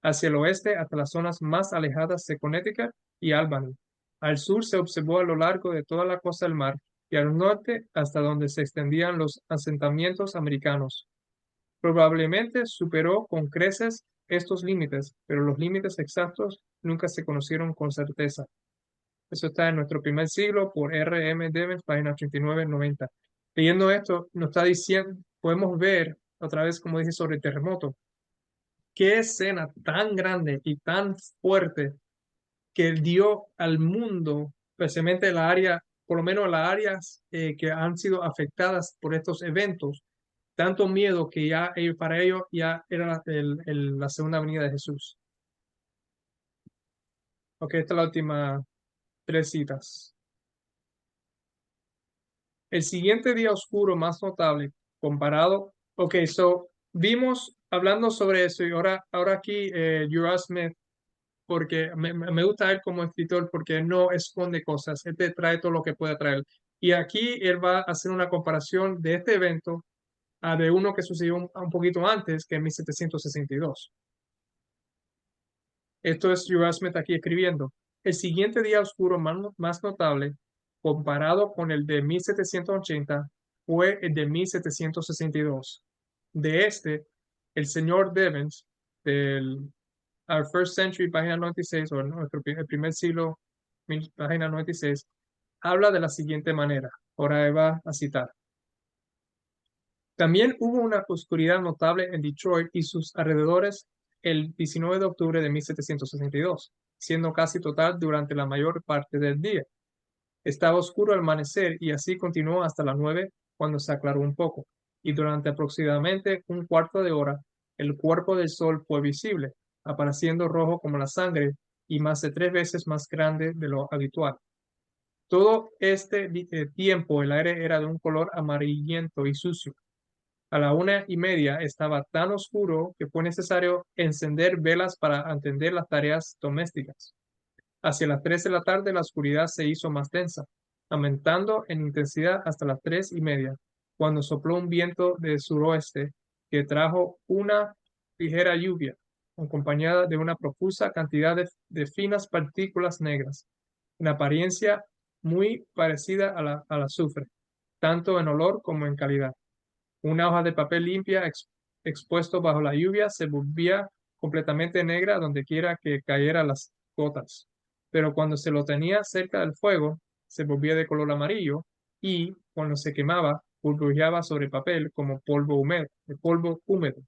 hacia el oeste hasta las zonas más alejadas de Connecticut y Albany. Al sur se observó a lo largo de toda la costa del mar y al norte hasta donde se extendían los asentamientos americanos. Probablemente superó con creces estos límites, pero los límites exactos nunca se conocieron con certeza. Eso está en nuestro primer siglo por R. M. Devens, página 89-90. Leyendo esto, nos está diciendo, podemos ver otra vez, como dije, sobre el terremoto. Qué escena tan grande y tan fuerte que dio al mundo, especialmente la área, por lo menos las áreas que han sido afectadas por estos eventos, tanto miedo que ya para ellos ya era la segunda venida de Jesús. Ok, esta es la última 3 citas. El siguiente día oscuro más notable comparado, vimos hablando sobre eso y ahora aquí Uriah Smith porque me gusta él como escritor porque él no esconde cosas, él te trae todo lo que puede traer. Y aquí él va a hacer una comparación de este evento a de uno que sucedió un poquito antes, que en 1762. Esto es Joe Smith aquí escribiendo. El siguiente día oscuro más notable, comparado con el de 1780, fue el de 1762. De este, el señor Devens, del Our First Century, página 96, o el primer siglo, página 96, habla de la siguiente manera. Ahora va a citar. También hubo una oscuridad notable en Detroit y sus alrededores el 19 de octubre de 1762, siendo casi total durante la mayor parte del día. Estaba oscuro al amanecer y así continuó hasta las 9 cuando se aclaró un poco, y durante aproximadamente un cuarto de hora el cuerpo del sol fue visible, apareciendo rojo como la sangre y más de 3 veces más grande de lo habitual. Todo este tiempo el aire era de un color amarillento y sucio. A la 1:30 estaba tan oscuro que fue necesario encender velas para atender las tareas domésticas. Hacia las 3 de la tarde la oscuridad se hizo más densa, aumentando en intensidad hasta las 3:30, cuando sopló un viento de suroeste que trajo una ligera lluvia, acompañada de una profusa cantidad de finas partículas negras, en apariencia muy parecida al azufre, tanto en olor como en calidad. Una hoja de papel limpia expuesto bajo la lluvia se volvía completamente negra donde quiera que cayeran las gotas, pero cuando se lo tenía cerca del fuego se volvía de color amarillo y cuando se quemaba burbujeaba sobre el papel como polvo húmedo.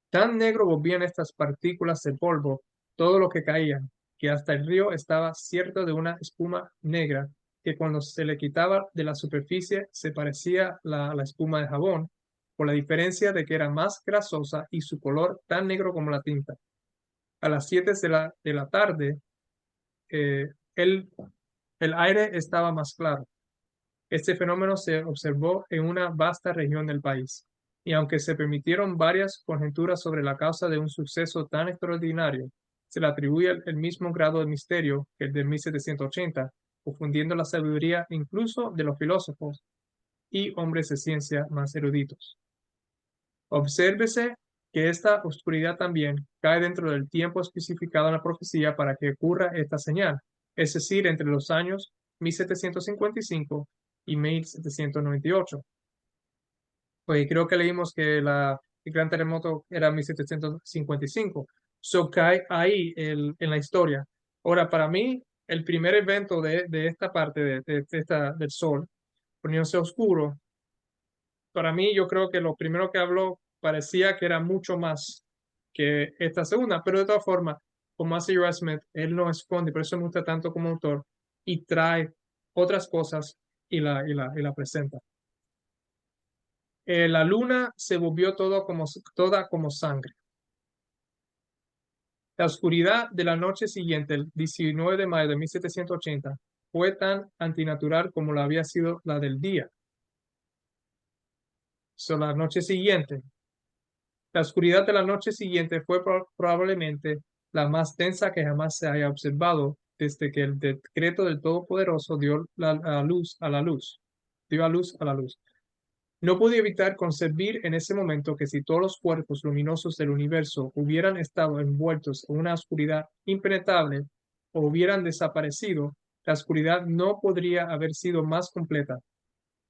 Tan negro volvían estas partículas de polvo todo lo que caían, que hasta el río estaba cierto de una espuma negra que cuando se le quitaba de la superficie se parecía a la espuma de jabón, por la diferencia de que era más grasosa y su color tan negro como la tinta. A las 7 de la tarde, eh, el, el aire estaba más claro. Este fenómeno se observó en una vasta región del país, y aunque se permitieron varias conjeturas sobre la causa de un suceso tan extraordinario, se le atribuye el mismo grado de misterio que el de 1780, confundiendo la sabiduría incluso de los filósofos y hombres de ciencia más eruditos. Obsérvese que esta oscuridad también cae dentro del tiempo especificado en la profecía para que ocurra esta señal, es decir, entre los años 1755 y 1798. Pues creo que leímos que el gran terremoto era 1755. So cae ahí en la historia. Ahora, para mí, el primer evento de esta parte del sol, poniéndose oscuro, para mí yo creo que lo primero que habló parecía que era mucho más que esta segunda, pero de todas formas, como hace Joe Smith, él no esconde, por eso me gusta tanto como autor, y trae otras cosas y la presenta. La luna se volvió toda como sangre. La oscuridad de la noche siguiente, el 19 de mayo de 1780, fue tan antinatural como lo había sido la del día. La noche siguiente, la oscuridad de la noche siguiente fue probablemente la más densa que jamás se haya observado desde que el decreto del Todopoderoso dio a luz a la luz, dio a luz a la luz. No pude evitar concebir en ese momento que si todos los cuerpos luminosos del universo hubieran estado envueltos en una oscuridad impenetrable o hubieran desaparecido, la oscuridad no podría haber sido más completa.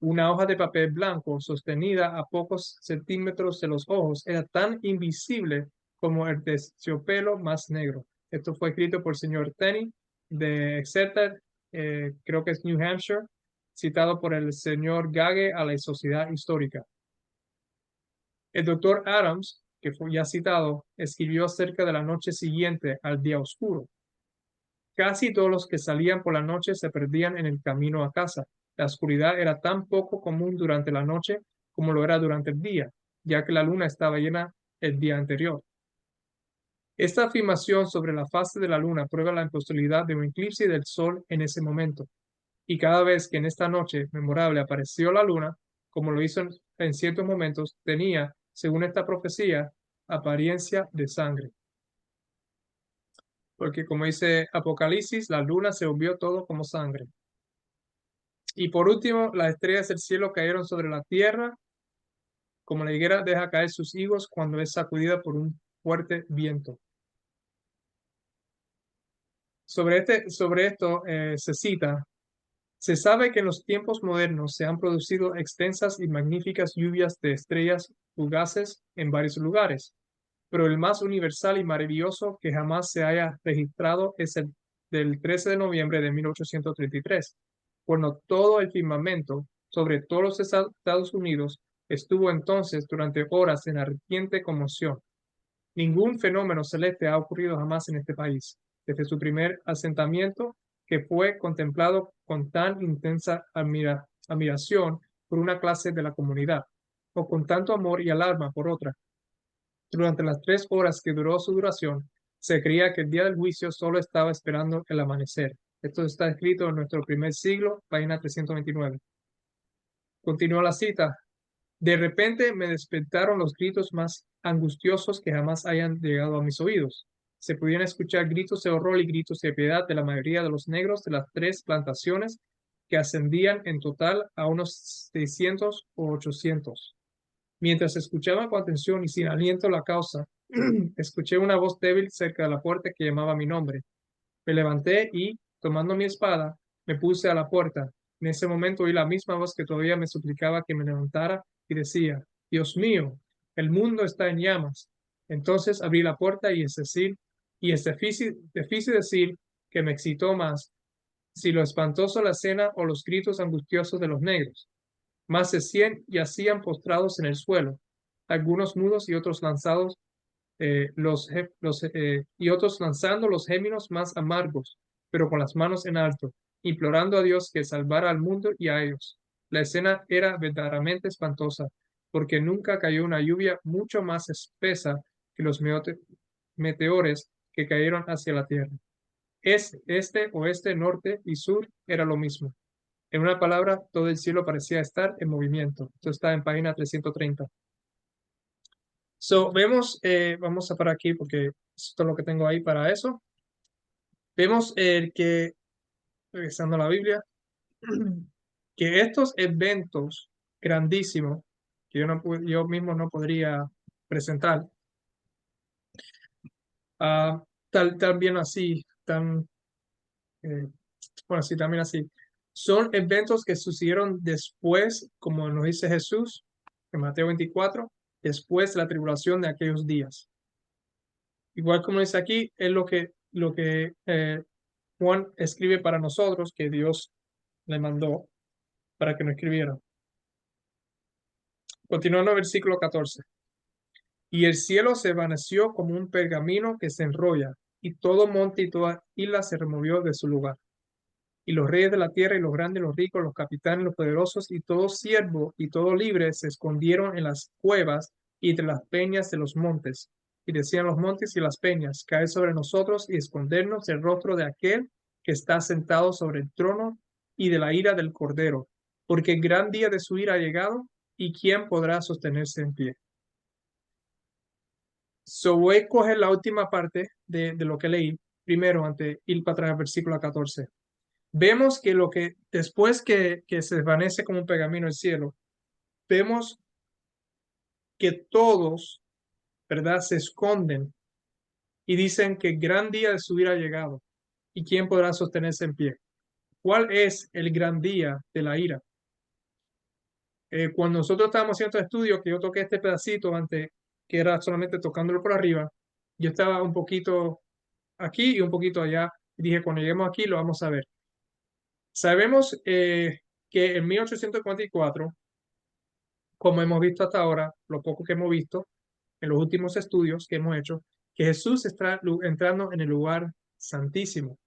Una hoja de papel blanco sostenida a pocos centímetros de los ojos era tan invisible como el terciopelo más negro. Esto fue escrito por el señor Tenney de Exeter, creo que es New Hampshire, citado por el señor Gage a la Sociedad Histórica. El doctor Adams, que fue ya citado, escribió acerca de la noche siguiente al día oscuro. Casi todos los que salían por la noche se perdían en el camino a casa. La oscuridad era tan poco común durante la noche como lo era durante el día, ya que la luna estaba llena el día anterior. Esta afirmación sobre la fase de la luna prueba la imposibilidad de un eclipse del sol en ese momento. Y cada vez que en esta noche memorable apareció la luna, como lo hizo en ciertos momentos, tenía, según esta profecía, apariencia de sangre. porque como dice Apocalipsis, la luna se volvió todo como sangre. Y por último, las estrellas del cielo cayeron sobre la tierra, como la higuera deja caer sus higos cuando es sacudida por un fuerte viento. Sobre esto se cita: se sabe que en los tiempos modernos se han producido extensas y magníficas lluvias de estrellas fugaces en varios lugares, pero el más universal y maravilloso que jamás se haya registrado es el del 13 de noviembre de 1833, cuando todo el firmamento sobre todos los Estados Unidos estuvo entonces durante horas en ardiente conmoción. Ningún fenómeno celeste ha ocurrido jamás en este país, desde su primer asentamiento, que fue contemplado con tan intensa admiración por una clase de la comunidad, o con tanto amor y alarma por otra. Durante las 3 horas que duró su duración, se creía que el día del juicio solo estaba esperando el amanecer. Esto está escrito en nuestro primer siglo, página 329. Continúa la cita. De repente me despertaron los gritos más angustiosos que jamás hayan llegado a mis oídos. Se podían escuchar gritos de horror y gritos de piedad de la mayoría de los negros de las 3 plantaciones, que ascendían en total a unos 600 o 800. Mientras escuchaba con atención y sin aliento la causa, escuché una voz débil cerca de la puerta que llamaba mi nombre. Me levanté y, tomando mi espada, me puse a la puerta. En ese momento oí la misma voz que todavía me suplicaba que me levantara y decía: Dios mío, el mundo está en llamas. Entonces abrí la puerta y es difícil decir que me excitó más, si lo espantoso la escena o los gritos angustiosos de los negros. Más de 100 yacían postrados en el suelo, algunos mudos y otros lanzados y otros lanzando los géminos más amargos, pero con las manos en alto, implorando a Dios que salvara al mundo y a ellos. La escena era verdaderamente espantosa, porque nunca cayó una lluvia mucho más espesa que los meteores que cayeron hacia la tierra. Este, oeste, norte y sur era lo mismo. En una palabra, todo el cielo parecía estar en movimiento. Esto está en página 330. So, vemos, vamos a parar aquí porque esto es todo lo que tengo ahí para eso. Vemos regresando a la Biblia, que estos eventos grandísimos, que yo mismo no podría presentar, ah, también así, eh, bueno, así también así, son eventos que sucedieron después, como nos dice Jesús en Mateo 24, después de la tribulación de aquellos días. Igual como dice aquí, es lo que Juan escribe para nosotros, que Dios le mandó para que nos escribiera. Continuando el versículo 14. Y el cielo se vaneció como un pergamino que se enrolla, y todo monte y toda isla se removió de su lugar. Y los reyes de la tierra, y los grandes, los ricos, los capitanes, los poderosos, y todo siervo y todo libre se escondieron en las cuevas y entre las peñas de los montes. Y decían los montes y las peñas: caed sobre nosotros y escondernos del rostro de aquel que está sentado sobre el trono y de la ira del Cordero, porque el gran día de su ira ha llegado, y quién podrá sostenerse en pie. So voy a coger la última parte de lo que leí primero, antes de ir para atrás al versículo 14. Vemos que después que se desvanece como un pergamino el cielo, vemos que todos, ¿verdad?, se esconden y dicen que el gran día de su ira ha llegado, y quién podrá sostenerse en pie. ¿Cuál es el gran día de la ira? Cuando nosotros estábamos haciendo este estudio, que yo toqué este pedacito antes, que era solamente tocándolo por arriba, yo estaba un poquito aquí y un poquito allá, y dije, cuando lleguemos aquí lo vamos a ver. Sabemos que en 1844, como hemos visto hasta ahora, lo poco que hemos visto en los últimos estudios que hemos hecho, que Jesús está entrando en el lugar santísimo.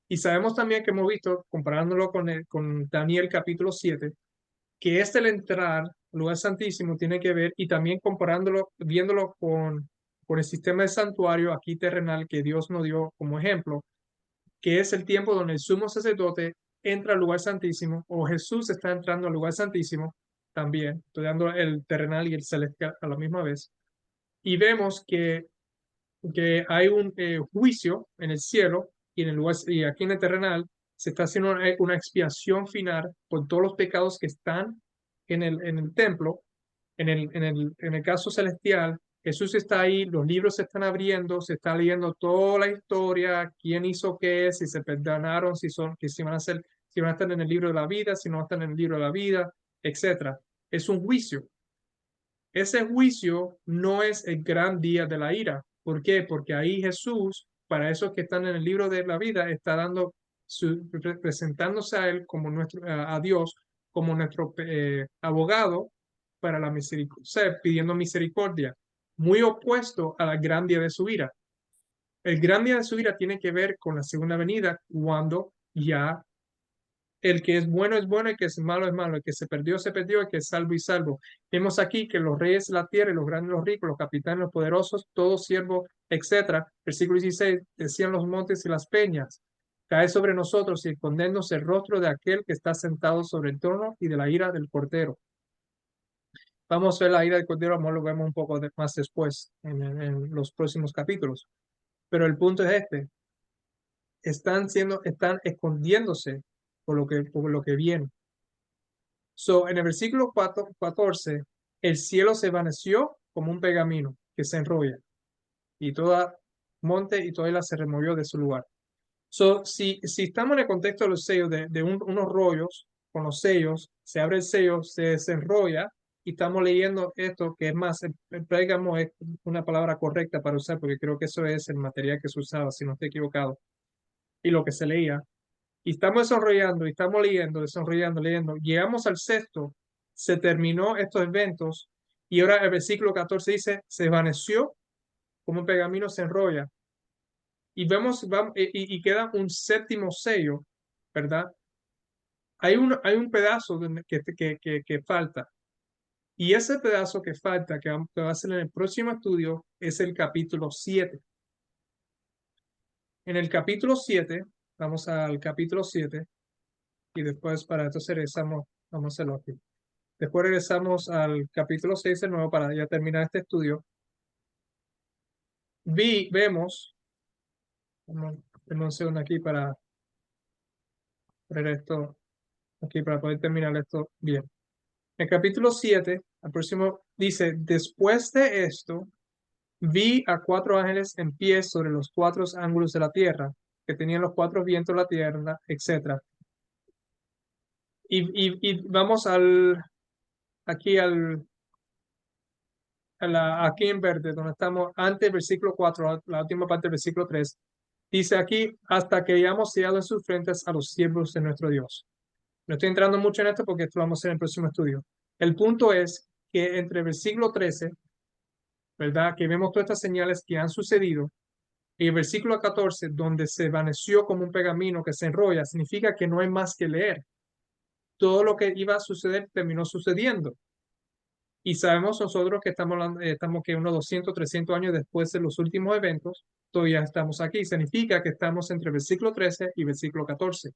Y sabemos también que hemos visto, comparándolo con Daniel capítulo 7, que el entrar al lugar santísimo tiene que ver, y también comparándolo, viéndolo con el sistema de santuario aquí terrenal que Dios nos dio como ejemplo, que es el tiempo donde el sumo sacerdote entra al lugar santísimo, o Jesús está entrando al lugar santísimo también, estudiando el terrenal y el celestial a la misma vez. Y vemos que que hay un juicio en el cielo y, en el lugar, y aquí en el terrenal se está haciendo una expiación final por todos los pecados que están en el templo. En el caso celestial, Jesús está ahí, los libros se están abriendo, se está leyendo toda la historia, quién hizo qué, si se perdonaron, si son, que si van a ser, si van a estar en el libro de la vida, si no van a estar en el libro de la vida, etcétera. Es un juicio. Ese juicio no es el gran día de la ira. ¿Por qué? Porque ahí Jesús, para esos que están en el libro de la vida, está dando presentándose a él como nuestro, a Dios como nuestro abogado para la misericordia, o sea, pidiendo misericordia, muy opuesto a la gran día de su ira. El gran día de su ira tiene que ver con la segunda venida, cuando ya el que es bueno, el que es malo, el que se perdió, el que es salvo y salvo. Vemos aquí que los reyes de la tierra, y los grandes, los ricos, los capitanes, los poderosos, todos siervos, etcétera. Versículo 16, decían los montes y las peñas, cae sobre nosotros y escondernos el rostro de aquel que está sentado sobre el trono y de la ira del Cordero. Vamos a ver la ira del Cordero, amor, lo vemos un poco más después, en los próximos capítulos. Pero el punto es este, están escondiéndose por lo que viene. So, en el versículo 14, el cielo se vaneció como un pergamino que se enrolla, y toda monte y toda isla se removió de su lugar. So, si estamos en el contexto de los sellos, de unos rollos con los sellos, se abre el sello, se desenrolla, y estamos leyendo esto, que es más, el pérgamo es una palabra correcta para usar, porque creo que eso es el material que se usaba, si no estoy equivocado, y lo que se leía. Y estamos desarrollando, y estamos leyendo, desarrollando, leyendo. Llegamos al sexto, se terminó estos eventos, y ahora el versículo 14 dice, se desvaneció como un pergamino se enrolla. Y vemos, y queda un séptimo sello, ¿verdad? Hay un pedazo que falta. Y ese pedazo que falta, que va a ser en el próximo estudio, es el capítulo 7. En el capítulo 7, vamos al capítulo 7, y después para esto regresamos, vamos a hacerlo aquí. Después regresamos al capítulo 6 de nuevo para ya terminar este estudio. Vemos, denme un segundo aquí para ver esto, aquí para poder terminar esto bien. El capítulo 7, al próximo, dice, después de esto, vi a 4 ángeles en pie sobre los 4 ángulos de la tierra, que tenían los 4 vientos de la tierra, etc. Y vamos aquí aquí en verde, donde estamos antes del versículo 4, la última parte del versículo 3, dice aquí, hasta que hayamos sellado en sus frentes a los siervos de nuestro Dios. No estoy entrando mucho en esto porque esto lo vamos a hacer en el próximo estudio. El punto es que entre el versículo 13, ¿verdad? Que vemos todas estas señales que han sucedido, y el versículo 14, donde se vaneció como un pergamino que se enrolla, significa que no hay más que leer. Todo lo que iba a suceder terminó sucediendo. Y sabemos nosotros que estamos que unos 200, 300 años después de los últimos eventos, todavía estamos aquí. Significa que estamos entre el versículo 13 y versículo 14.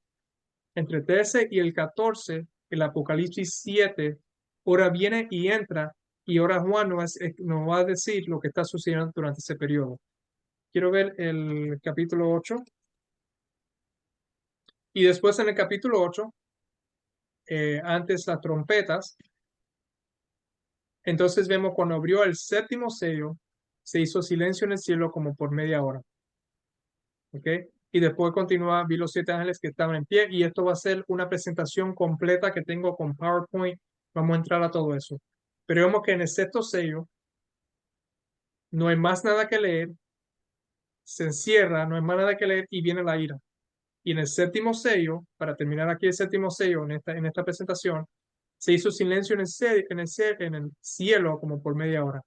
Entre 13 y el 14, el Apocalipsis 7, ahora viene y entra, y ahora Juan nos va a decir lo que está sucediendo durante ese periodo. Quiero ver el capítulo 8. Y después en el capítulo 8, antes las trompetas, entonces vemos cuando abrió el séptimo sello, se hizo silencio en el cielo como por media hora. ¿Ok? Y después continúa, vi los 7 ángeles que estaban en pie, y esto va a ser una presentación completa que tengo con PowerPoint. Vamos a entrar a todo eso. Pero vemos que en el sexto sello no hay más nada que leer, se encierra, no hay más nada que leer, y viene la ira. Y en el séptimo sello, para terminar aquí el séptimo sello en esta presentación, se hizo silencio en el cielo como por media hora.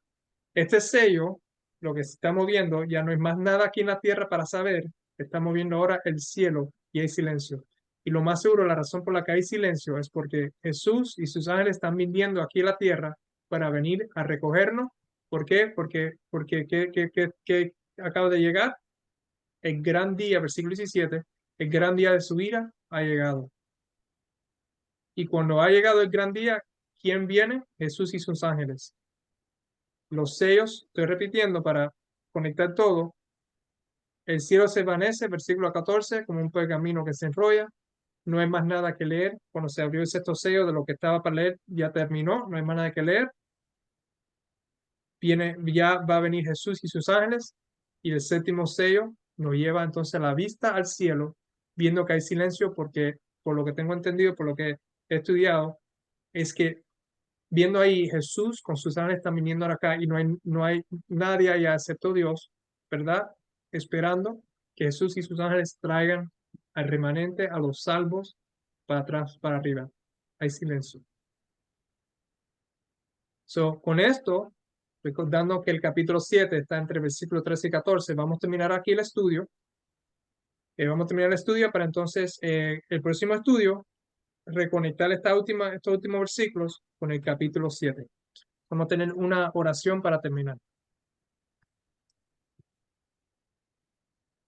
Este sello, lo que estamos viendo, ya no hay más nada aquí en la tierra para saber. Estamos viendo ahora el cielo y hay silencio. Y lo más seguro, la razón por la que hay silencio es porque Jesús y sus ángeles están viniendo aquí a la tierra para venir a recogernos. ¿Por qué? Porque ¿qué acaba de llegar? El gran día, versículo 17, el gran día de su ira ha llegado. Y cuando ha llegado el gran día, ¿quién viene? Jesús y sus ángeles. Los sellos, estoy repitiendo para conectar todo, El cielo se desvanece, versículo 14, como un pergamino que se enrolla. No hay más nada que leer. Cuando se abrió el sexto sello de lo que estaba para leer, ya terminó, no hay más nada que leer. Ya va a venir Jesús y sus ángeles, y el séptimo sello nos lleva entonces la vista al cielo, viendo que hay silencio, porque por lo que tengo entendido, por lo que he estudiado, es que viendo ahí Jesús con sus ángeles están viniendo acá y no hay nadie allá excepto Dios, ¿verdad? Esperando que Jesús y sus ángeles traigan al remanente, a los salvos, para atrás, para arriba. Hay silencio. So, con esto, recordando que el capítulo 7 está entre versículos 13 y 14, vamos a terminar aquí el estudio. Vamos a terminar el estudio para entonces el próximo estudio reconectar estos últimos versículos con el capítulo 7. Vamos a tener una oración para terminar.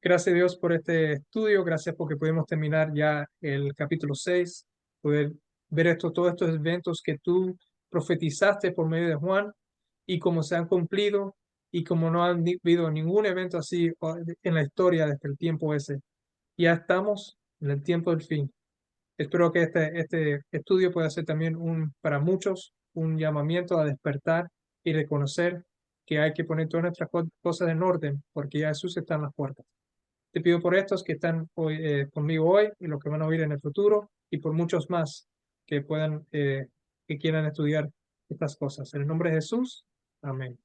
Gracias a Dios por este estudio, gracias porque pudimos terminar ya el capítulo 6, poder ver todos estos eventos que tú profetizaste por medio de Juan y cómo se han cumplido y como no ha habido ningún evento así en la historia desde el tiempo ese. Ya estamos en el tiempo del fin. Espero que este estudio pueda ser también para muchos un llamamiento a despertar y reconocer que hay que poner todas nuestras cosas en orden porque ya Jesús está en las puertas. Te pido por estos que están hoy, conmigo hoy y los que van a oír en el futuro y por muchos más que quieran estudiar estas cosas. En el nombre de Jesús, amén.